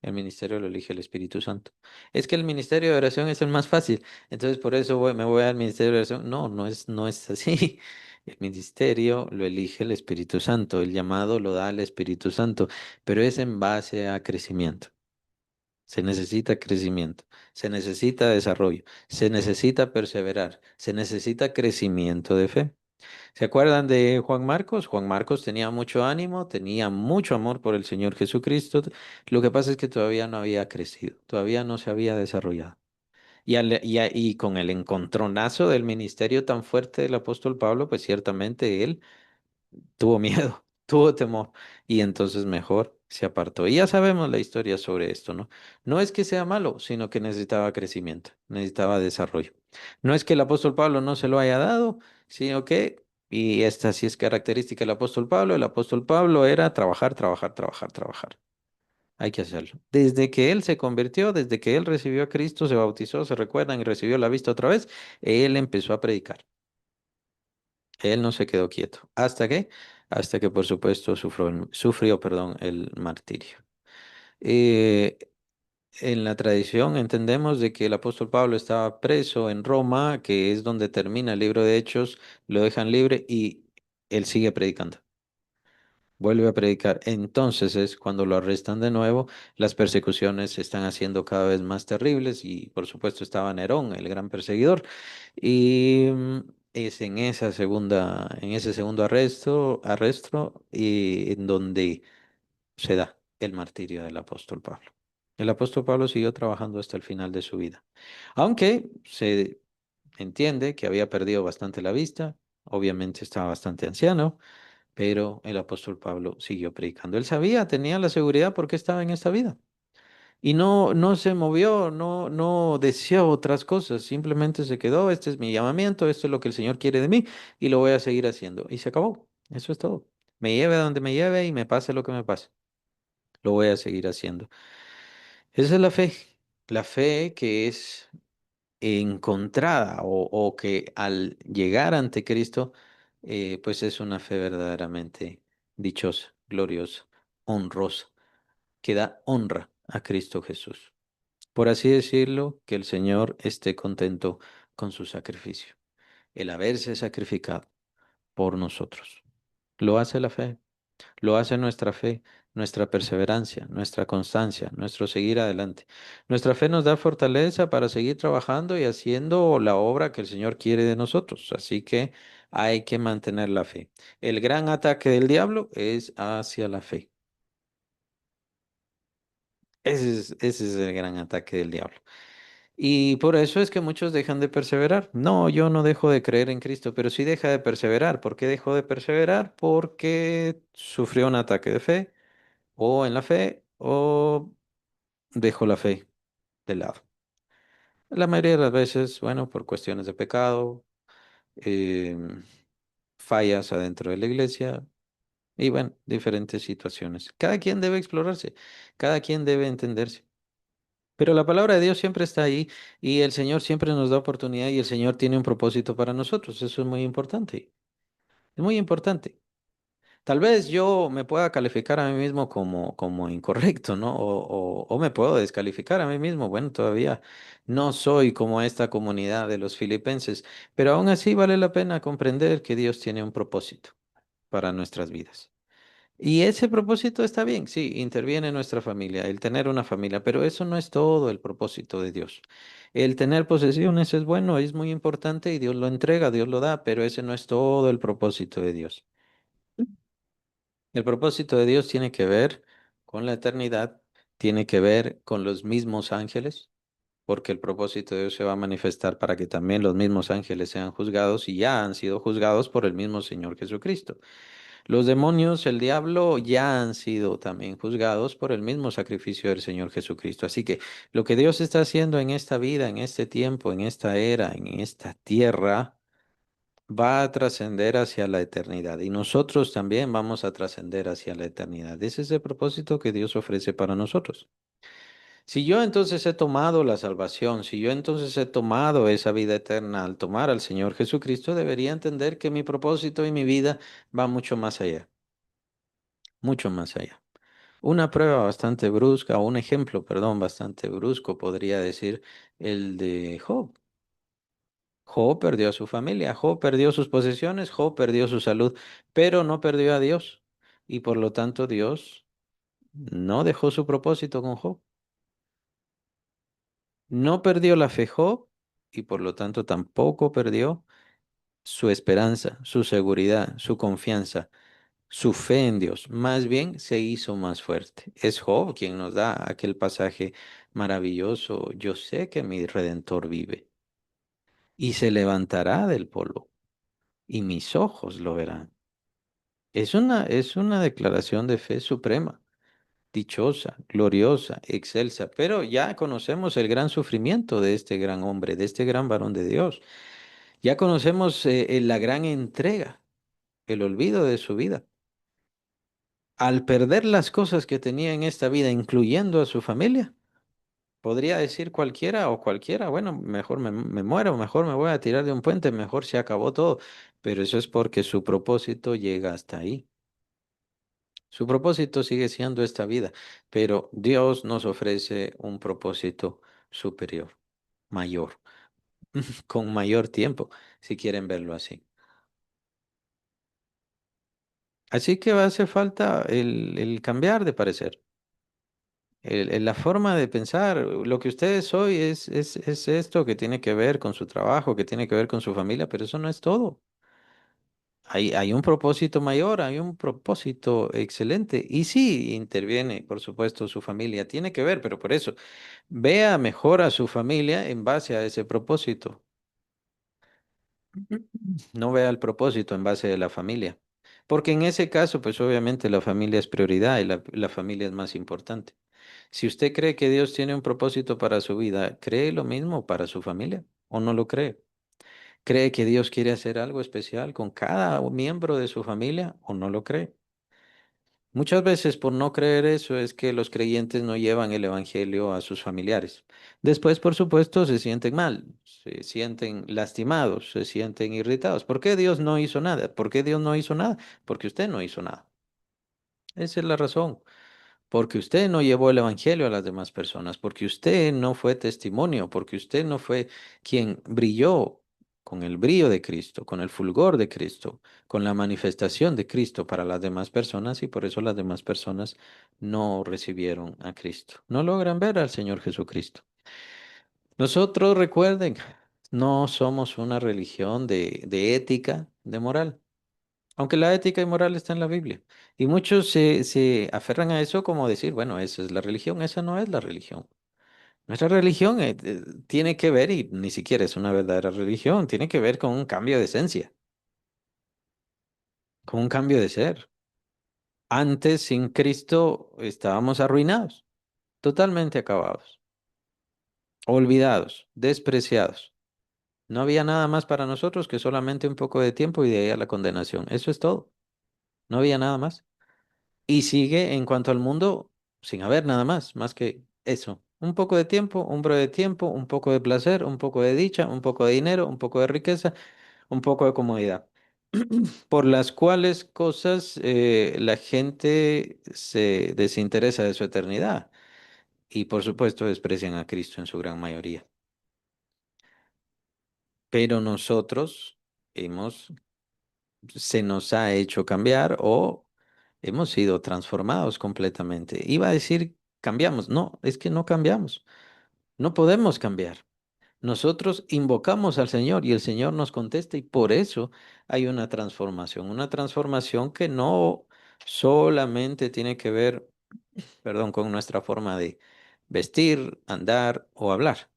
El ministerio lo elige el Espíritu Santo. Es que el ministerio de oración es el más fácil. Entonces por eso me voy al ministerio de oración. No, no es así. El ministerio lo elige el Espíritu Santo. El llamado lo da el Espíritu Santo. Pero es en base a crecimiento. Se necesita crecimiento. Se necesita desarrollo. Se necesita perseverar. Se necesita crecimiento de fe. ¿Se acuerdan de Juan Marcos? Juan Marcos tenía mucho ánimo, tenía mucho amor por el Señor Jesucristo. Lo que pasa es que todavía no había crecido, todavía no se había desarrollado. Y con el encontronazo del ministerio tan fuerte del apóstol Pablo, pues ciertamente él tuvo miedo, tuvo temor y entonces mejor se apartó. Y ya sabemos la historia sobre esto, ¿no? No es que sea malo, sino que necesitaba crecimiento, necesitaba desarrollo. No es que el apóstol Pablo no se lo haya dado, sino que, y esta sí es característica del apóstol Pablo, el apóstol Pablo era trabajar, trabajar, trabajar, trabajar. Hay que hacerlo. Desde que él se convirtió, desde que él recibió a Cristo, se bautizó, se recuerdan y recibió la vista otra vez, él empezó a predicar. Él no se quedó quieto. Hasta que por supuesto sufrió, perdón, el martirio. Eh, en la tradición entendemos de que el apóstol Pablo estaba preso en Roma, que es donde termina el libro de Hechos, lo dejan libre y él sigue predicando. Vuelve a predicar. Entonces es cuando lo arrestan de nuevo, las persecuciones se están haciendo cada vez más terribles y por supuesto estaba Nerón, el gran perseguidor. Y es en ese segundo arresto, en donde se da el martirio del apóstol Pablo. El apóstol Pablo siguió trabajando hasta el final de su vida, aunque se entiende que había perdido bastante la vista, obviamente estaba bastante anciano, pero el apóstol Pablo siguió predicando. Él sabía, tenía la seguridad porque estaba en esta vida. Y no se movió, no deseó otras cosas, simplemente se quedó, este es mi llamamiento, esto es lo que el Señor quiere de mí y lo voy a seguir haciendo. Y se acabó, eso es todo. Me lleve a donde me lleve y me pase lo que me pase, lo voy a seguir haciendo. Esa es la fe que es encontrada o que al llegar ante Cristo, pues es una fe verdaderamente dichosa, gloriosa, honrosa, que da honra a Cristo Jesús. Por así decirlo, que el Señor esté contento con su sacrificio, el haberse sacrificado por nosotros. Lo hace la fe, lo hace nuestra fe, nuestra perseverancia, nuestra constancia, nuestro seguir adelante. Nuestra fe nos da fortaleza para seguir trabajando y haciendo la obra que el Señor quiere de nosotros. Así que hay que mantener la fe. El gran ataque del diablo es hacia la fe. Ese es el gran ataque del diablo. Y por eso es que muchos dejan de perseverar. No, yo no dejo de creer en Cristo, pero sí deja de perseverar. ¿Por qué dejó de perseverar? Porque sufrió un ataque de fe, o en la fe, o dejó la fe de lado. La mayoría de las veces, bueno, por cuestiones de pecado, em, fallas adentro de la iglesia y bueno, diferentes situaciones. Cada quien debe explorarse, cada quien debe entenderse. Pero la palabra de Dios siempre está ahí y el Señor siempre nos da oportunidad y el Señor tiene un propósito para nosotros. Eso es muy importante. Es muy importante. Tal vez yo me pueda calificar a mí mismo como incorrecto, ¿no? O me puedo descalificar a mí mismo. Bueno, todavía no soy como esta comunidad de los filipenses, pero aún así vale la pena comprender que Dios tiene un propósito para nuestras vidas. Y ese propósito está bien, sí, interviene en nuestra familia, el tener una familia, pero eso no es todo el propósito de Dios. El tener posesiones es bueno, es muy importante y Dios lo entrega, Dios lo da, pero ese no es todo el propósito de Dios. El propósito de Dios tiene que ver con la eternidad, tiene que ver con los mismos ángeles, porque el propósito de Dios se va a manifestar para que también los mismos ángeles sean juzgados y ya han sido juzgados por el mismo Señor Jesucristo. Los demonios, el diablo, ya han sido también juzgados por el mismo sacrificio del Señor Jesucristo. Así que lo que Dios está haciendo en esta vida, en este tiempo, en esta era, en esta tierra, va a trascender hacia la eternidad. Y nosotros también vamos a trascender hacia la eternidad. Ese es el propósito que Dios ofrece para nosotros. Si yo entonces he tomado la salvación, si yo entonces he tomado esa vida eterna al tomar al Señor Jesucristo, debería entender que mi propósito y mi vida va mucho más allá, mucho más allá. Una prueba bastante brusca, o un ejemplo, perdón, bastante brusco, podría decir el de Job. Job perdió a su familia, Job perdió sus posesiones, Job perdió su salud, pero no perdió a Dios. Y por lo tanto Dios no dejó su propósito con Job. No perdió la fe Job y por lo tanto tampoco perdió su esperanza, su seguridad, su confianza, su fe en Dios. Más bien se hizo más fuerte. Es Job quien nos da aquel pasaje maravilloso. Yo sé que mi Redentor vive y se levantará del polvo y mis ojos lo verán. Es una declaración de fe suprema, dichosa, gloriosa, excelsa, pero ya conocemos el gran sufrimiento de este gran hombre, de este gran varón de Dios. Ya conocemos la gran entrega, el olvido de su vida. Al perder las cosas que tenía en esta vida, incluyendo a su familia, podría decir cualquiera o cualquiera, bueno, mejor me muero, mejor me voy a tirar de un puente, mejor se acabó todo. Pero eso es porque su propósito llega hasta ahí. Su propósito sigue siendo esta vida, pero Dios nos ofrece un propósito superior, mayor, con mayor tiempo, si quieren verlo así. Así que hace falta el cambiar de parecer. La forma de pensar, lo que usted es hoy es esto que tiene que ver con su trabajo, que tiene que ver con su familia, pero eso no es todo. Hay un propósito mayor, hay un propósito excelente. Y sí, interviene, por supuesto, su familia. Tiene que ver, pero por eso, vea mejor a su familia en base a ese propósito. No vea el propósito en base de la familia. Porque en ese caso, pues obviamente la familia es prioridad y la familia es más importante. Si usted cree que Dios tiene un propósito para su vida, ¿cree lo mismo para su familia o no lo cree? ¿Cree que Dios quiere hacer algo especial con cada miembro de su familia o no lo cree? Muchas veces por no creer eso es que los creyentes no llevan el evangelio a sus familiares. Después, por supuesto, se sienten mal, se sienten lastimados, se sienten irritados. ¿Por qué Dios no hizo nada? ¿Por qué Dios no hizo nada? Porque usted no hizo nada. Esa es la razón. Porque usted no llevó el evangelio a las demás personas, porque usted no fue testimonio, porque usted no fue quien brilló con el brillo de Cristo, con el fulgor de Cristo, con la manifestación de Cristo para las demás personas y por eso las demás personas no recibieron a Cristo. No logran ver al Señor Jesucristo. Nosotros, recuerden, no somos una religión de ética, de moral. Aunque la ética y moral está en la Biblia. Y muchos se aferran a eso como decir, bueno, esa es la religión, esa no es la religión. Nuestra religión tiene que ver, y ni siquiera es una verdadera religión, tiene que ver con un cambio de esencia, con un cambio de ser. Antes, sin Cristo, estábamos arruinados, totalmente acabados, olvidados, despreciados. No había nada más para nosotros que solamente un poco de tiempo y de ahí a la condenación. Eso es todo. No había nada más. Y sigue en cuanto al mundo sin haber nada más que eso. Un poco de tiempo, un breve de tiempo, un poco de placer, un poco de dicha, un poco de dinero, un poco de riqueza, un poco de comodidad. Por las cuales cosas la gente se desinteresa de su eternidad y por supuesto desprecian a Cristo en su gran mayoría. Pero nosotros hemos, se nos ha hecho cambiar o hemos sido transformados completamente. Iba a decir cambiamos, no, es que no cambiamos, no podemos cambiar. Nosotros invocamos al Señor y el Señor nos contesta y por eso hay una transformación que no solamente tiene que ver, perdón, con nuestra forma de vestir, andar o hablar.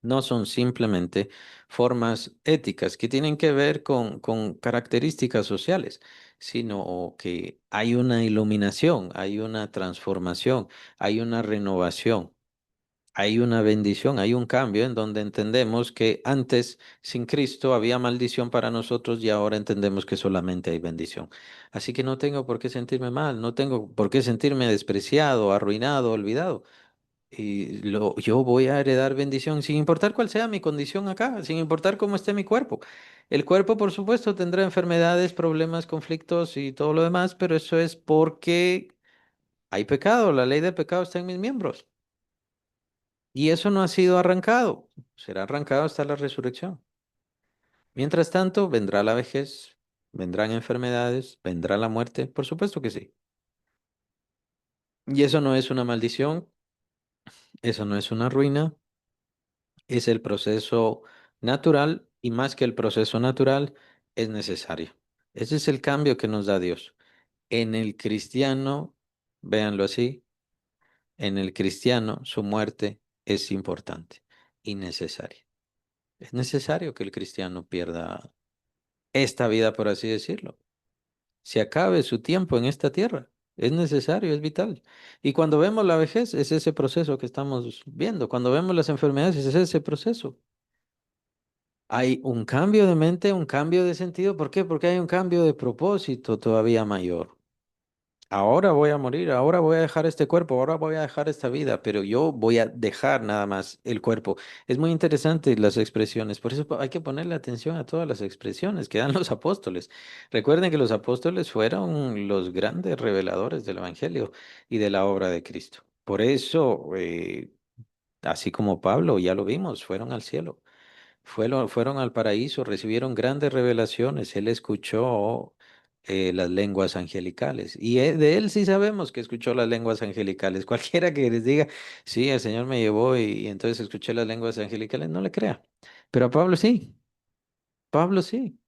No son simplemente formas éticas que tienen que ver con características sociales, sino que hay una iluminación, hay una transformación, hay una renovación, hay una bendición, hay un cambio en donde entendemos que antes sin Cristo había maldición para nosotros y ahora entendemos que solamente hay bendición. Así que no tengo por qué sentirme mal, no tengo por qué sentirme despreciado, arruinado, olvidado yo voy a heredar bendición sin importar cuál sea mi condición acá, sin importar cómo esté mi cuerpo. El cuerpo, por supuesto, tendrá enfermedades, problemas, conflictos y todo lo demás, pero eso es porque hay pecado, la ley del pecado está en mis miembros y eso no ha sido arrancado, será arrancado hasta la resurrección. Mientras tanto, vendrá la vejez, vendrán enfermedades, vendrá la muerte, por supuesto que sí. Y eso no es una maldición, eso no es una ruina, es el proceso natural y más que el proceso natural es necesario. Ese es el cambio que nos da Dios. En el cristiano, véanlo así, en el cristiano su muerte es importante y necesaria. Es necesario que el cristiano pierda esta vida, por así decirlo. Se acabe su tiempo en esta tierra. Es necesario, es vital. Y cuando vemos la vejez, es ese proceso que estamos viendo. Cuando vemos las enfermedades, es ese proceso. Hay un cambio de mente, un cambio de sentido. ¿Por qué? Porque hay un cambio de propósito todavía mayor. Ahora voy a morir, ahora voy a dejar este cuerpo, ahora voy a dejar esta vida, pero yo voy a dejar nada más el cuerpo. Es muy interesante las expresiones, por eso hay que ponerle atención a todas las expresiones que dan los apóstoles. Recuerden que los apóstoles fueron los grandes reveladores del Evangelio y de la obra de Cristo. Por eso, así como Pablo, ya lo vimos, fueron al cielo. Fueron al paraíso, recibieron grandes revelaciones. Él escuchó las lenguas angelicales. Y de él sí sabemos que escuchó las lenguas angelicales. Cualquiera que les diga, sí, el Señor me llevó y entonces escuché las lenguas angelicales, no le crea. Pero a Pablo sí, Pablo sí.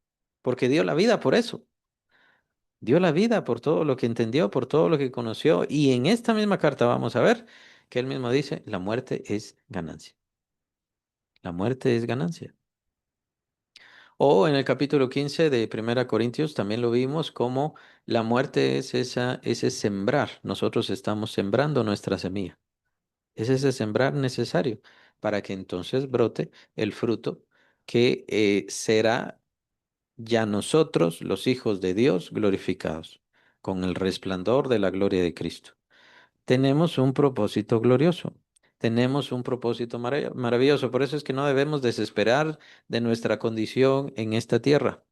porque dio la vida por eso. Dio la vida por todo lo que entendió, por todo lo que conoció. Y en esta misma carta vamos a ver que él mismo dice, la muerte es ganancia. La muerte es ganancia. O en el capítulo 15 de Primera Corintios también lo vimos como la muerte es ese sembrar. Nosotros estamos sembrando nuestra semilla. Es ese sembrar necesario para que entonces brote el fruto que será ya nosotros, los hijos de Dios, glorificados con el resplandor de la gloria de Cristo. Tenemos un propósito glorioso. Tenemos un propósito maravilloso. Por eso es que no debemos desesperar de nuestra condición en esta tierra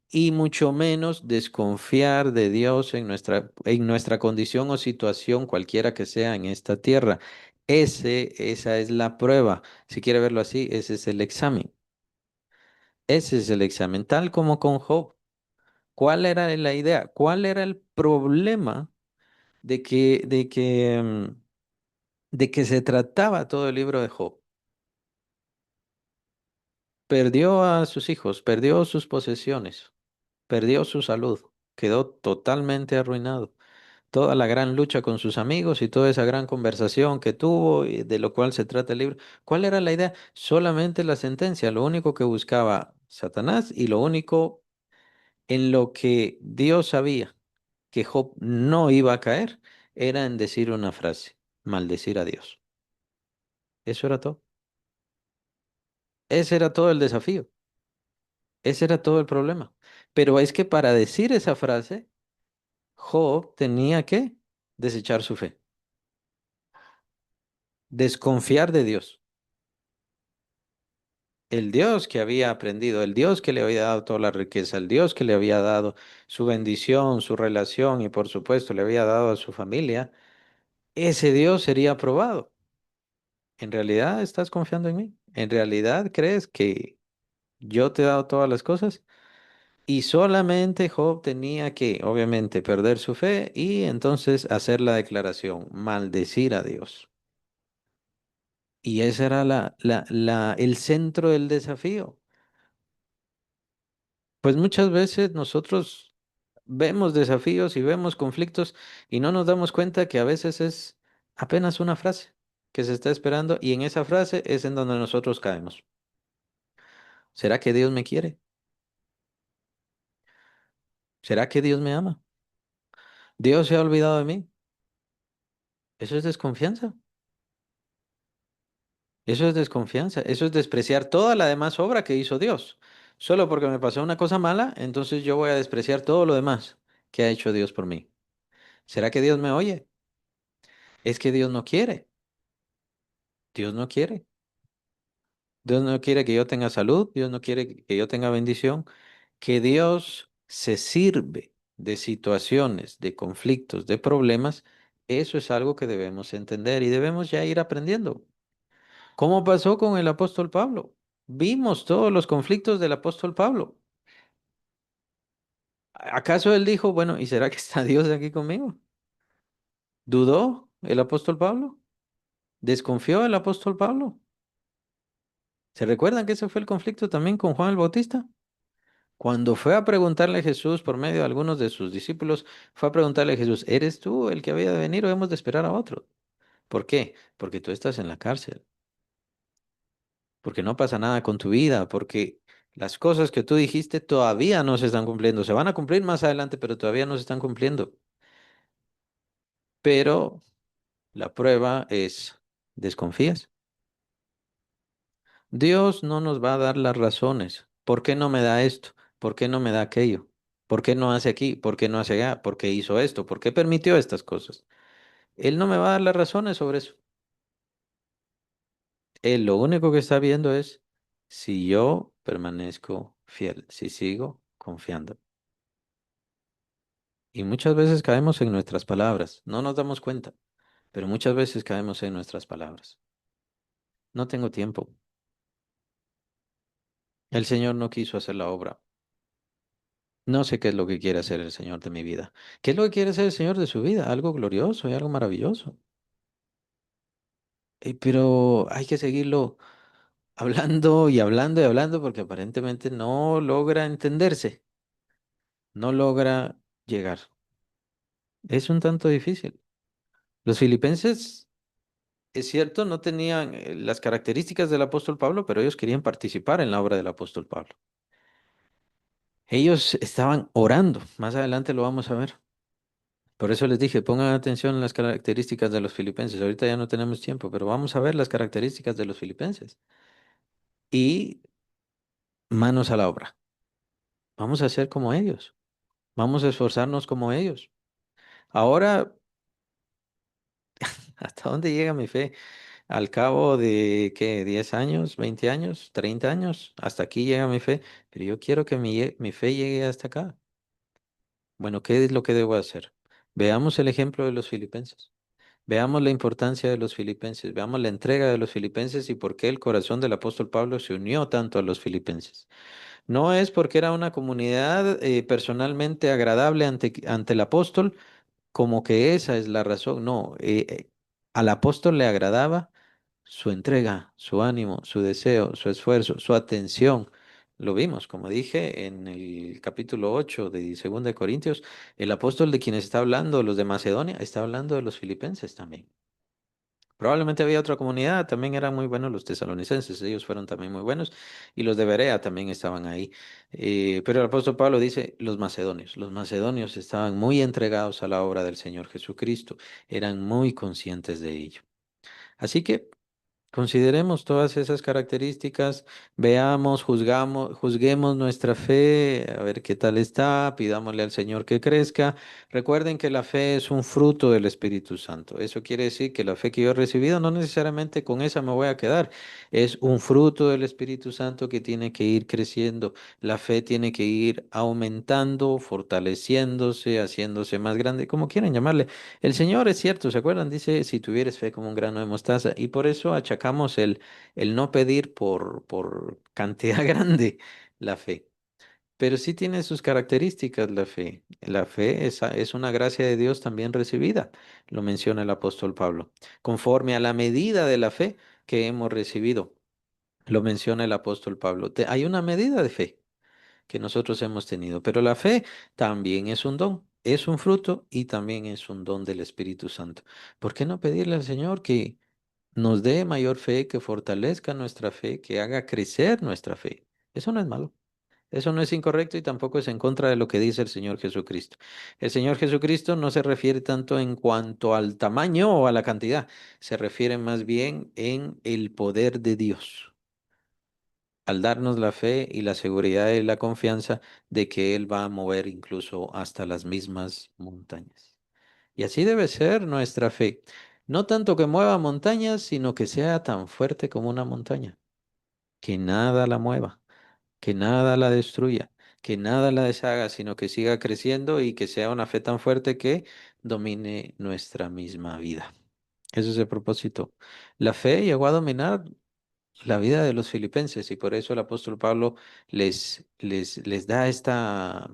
y mucho menos desconfiar de Dios en nuestra condición o situación cualquiera que sea en esta tierra. Esa es la prueba. Si quiere verlo así, ese es el examen. Ese es el examen, tal como con Job. ¿Cuál era la idea? ¿Cuál era el problema de que se trataba todo el libro de Job? Perdió a sus hijos, perdió sus posesiones, perdió su salud, quedó totalmente arruinado. Toda la gran lucha con sus amigos y toda esa gran conversación que tuvo y de lo cual se trata el libro. ¿Cuál era la idea? Solamente la sentencia, lo único que buscaba Satanás y lo único en lo que Dios sabía que Job no iba a caer era en decir una frase, maldecir a Dios. Eso era todo. Ese era todo el desafío. Ese era todo el problema. Pero es que para decir esa frase, Job tenía que desechar su fe, desconfiar de Dios. El Dios que había aprendido, el Dios que le había dado toda la riqueza, el Dios que le había dado su bendición, su relación y por supuesto le había dado a su familia, ese Dios sería probado. ¿En realidad estás confiando en mí? ¿En realidad crees que yo te he dado todas las cosas? Y solamente Job tenía que, obviamente, perder su fe y entonces hacer la declaración, maldecir a Dios. Y ese era el centro del desafío. Pues muchas veces nosotros vemos desafíos y vemos conflictos y no nos damos cuenta que a veces es apenas una frase que se está esperando y en esa frase es en donde nosotros caemos. ¿Será que Dios me quiere? ¿Será que Dios me ama? ¿Dios se ha olvidado de mí? Eso es desconfianza. Eso es desconfianza. Eso es despreciar toda la demás obra que hizo Dios. Solo porque me pasó una cosa mala, entonces yo voy a despreciar todo lo demás que ha hecho Dios por mí. ¿Será que Dios me oye? Es que Dios no quiere. Dios no quiere. Dios no quiere que yo tenga salud. Dios no quiere que yo tenga bendición. Que Dios se sirve de situaciones, de conflictos, de problemas. Eso es algo que debemos entender y debemos ya ir aprendiendo. ¿Cómo pasó con el apóstol Pablo? Vimos todos los conflictos del apóstol Pablo. ¿Acaso él dijo, bueno, ¿y será que está Dios aquí conmigo? ¿Dudó el apóstol Pablo? ¿Desconfió el apóstol Pablo? ¿Se recuerdan que ese fue el conflicto también con Juan el Bautista? Cuando fue a preguntarle a Jesús por medio de algunos de sus discípulos, fue a preguntarle a Jesús, ¿eres tú el que había de venir o hemos de esperar a otro? ¿Por qué? Porque tú estás en la cárcel, porque no pasa nada con tu vida, porque las cosas que tú dijiste todavía no se están cumpliendo. Se van a cumplir más adelante, pero todavía no se están cumpliendo. Pero la prueba es, ¿desconfías? Dios no nos va a dar las razones. ¿Por qué no me da esto? ¿Por qué no me da aquello? ¿Por qué no hace aquí? ¿Por qué no hace allá? ¿Por qué hizo esto? ¿Por qué permitió estas cosas? Él no me va a dar las razones sobre eso. Él lo único que está viendo es si yo permanezco fiel, si sigo confiando. Y muchas veces caemos en nuestras palabras. No nos damos cuenta, pero muchas veces caemos en nuestras palabras. No tengo tiempo. El Señor no quiso hacer la obra. No sé qué es lo que quiere hacer el Señor de mi vida. ¿Qué es lo que quiere hacer el Señor de su vida? Algo glorioso y algo maravilloso. Pero hay que seguirlo hablando y hablando y hablando porque aparentemente no logra entenderse. no logra llegar. Es un tanto difícil. Los filipenses, es cierto, no tenían las características del apóstol Pablo, pero ellos querían participar en la obra del apóstol Pablo. Ellos estaban orando, más adelante lo vamos a ver. Por eso les dije, pongan atención en las características de los filipenses. Ahorita ya no tenemos tiempo, pero vamos a ver las características de los filipenses. Y manos a la obra. Vamos a ser como ellos. Vamos a esforzarnos como ellos. Ahora, ¿hasta dónde llega mi fe? Al cabo de, ¿qué? ¿10 años? ¿20 años? ¿30 años? Hasta aquí llega mi fe. Pero yo quiero que mi fe llegue hasta acá. Bueno, ¿qué es lo que debo hacer? Veamos el ejemplo de los filipenses. Veamos la importancia de los filipenses. Veamos la entrega de los filipenses y por qué el corazón del apóstol Pablo se unió tanto a los filipenses. No es porque era una comunidad personalmente agradable ante el apóstol, como que esa es la razón. No, al apóstol le agradaba su entrega, su ánimo, su deseo, su esfuerzo, su atención. Lo vimos, como dije, en el capítulo 8 de 2 de Corintios, el apóstol de quienes está hablando, los de Macedonia, está hablando de los filipenses también. Probablemente había otra comunidad, también eran muy buenos los tesalonicenses, ellos fueron también muy buenos, y los de Berea también estaban ahí. Pero el apóstol Pablo dice, los macedonios estaban muy entregados a la obra del Señor Jesucristo, eran muy conscientes de ello. Así que consideremos todas esas características, veamos, juzguemos nuestra fe, a ver qué tal está, pidámosle al Señor que crezca. Recuerden que la fe es un fruto del Espíritu Santo. Eso quiere decir que la fe que yo he recibido no necesariamente con esa me voy a quedar. Es un fruto del Espíritu Santo que tiene que ir creciendo. La fe tiene que ir aumentando, fortaleciéndose, haciéndose más grande, como quieran llamarle. El Señor es cierto, ¿se acuerdan? Dice, si tuvieres fe como un grano de mostaza. Y por eso achacamos el no pedir por cantidad grande la fe. Pero sí tiene sus características la fe. La fe es una gracia de Dios también recibida, lo menciona el apóstol Pablo. Conforme a la medida de la fe que hemos recibido, lo menciona el apóstol Pablo. Hay una medida de fe que nosotros hemos tenido. Pero la fe también es un don, es un fruto y también es un don del Espíritu Santo. ¿Por qué no pedirle al Señor que nos dé mayor fe, que fortalezca nuestra fe, que haga crecer nuestra fe? Eso no es malo. Eso no es incorrecto y tampoco es en contra de lo que dice el Señor Jesucristo. El Señor Jesucristo no se refiere tanto en cuanto al tamaño o a la cantidad, se refiere más bien en el poder de Dios al darnos la fe y la seguridad y la confianza de que Él va a mover incluso hasta las mismas montañas. Y así debe ser nuestra fe. No tanto que mueva montañas, sino que sea tan fuerte como una montaña, que nada la mueva, que nada la destruya, que nada la deshaga, sino que siga creciendo y que sea una fe tan fuerte que domine nuestra misma vida. Ese es el propósito. La fe llegó a dominar la vida de los filipenses y por eso el apóstol Pablo les da esta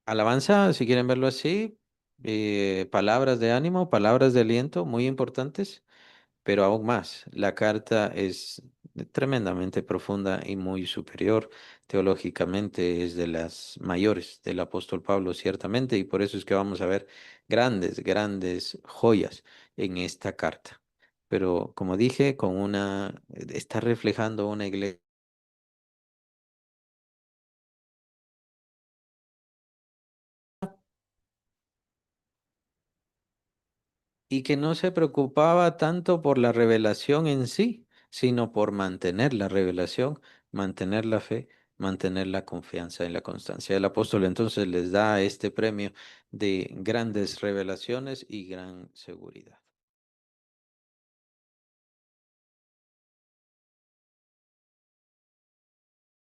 alabanza, si quieren verlo así, palabras de ánimo, palabras de aliento muy importantes, pero aún más, la carta es tremendamente profunda y muy superior. Teológicamente es de las mayores del apóstol Pablo, ciertamente, y por eso es que vamos a ver grandes, grandes joyas en esta carta. Pero como dije, está reflejando una iglesia y que no se preocupaba tanto por la revelación en sí, sino por mantener la revelación, mantener la fe, mantener la confianza y la constancia. El apóstol entonces les da este premio de grandes revelaciones y gran seguridad.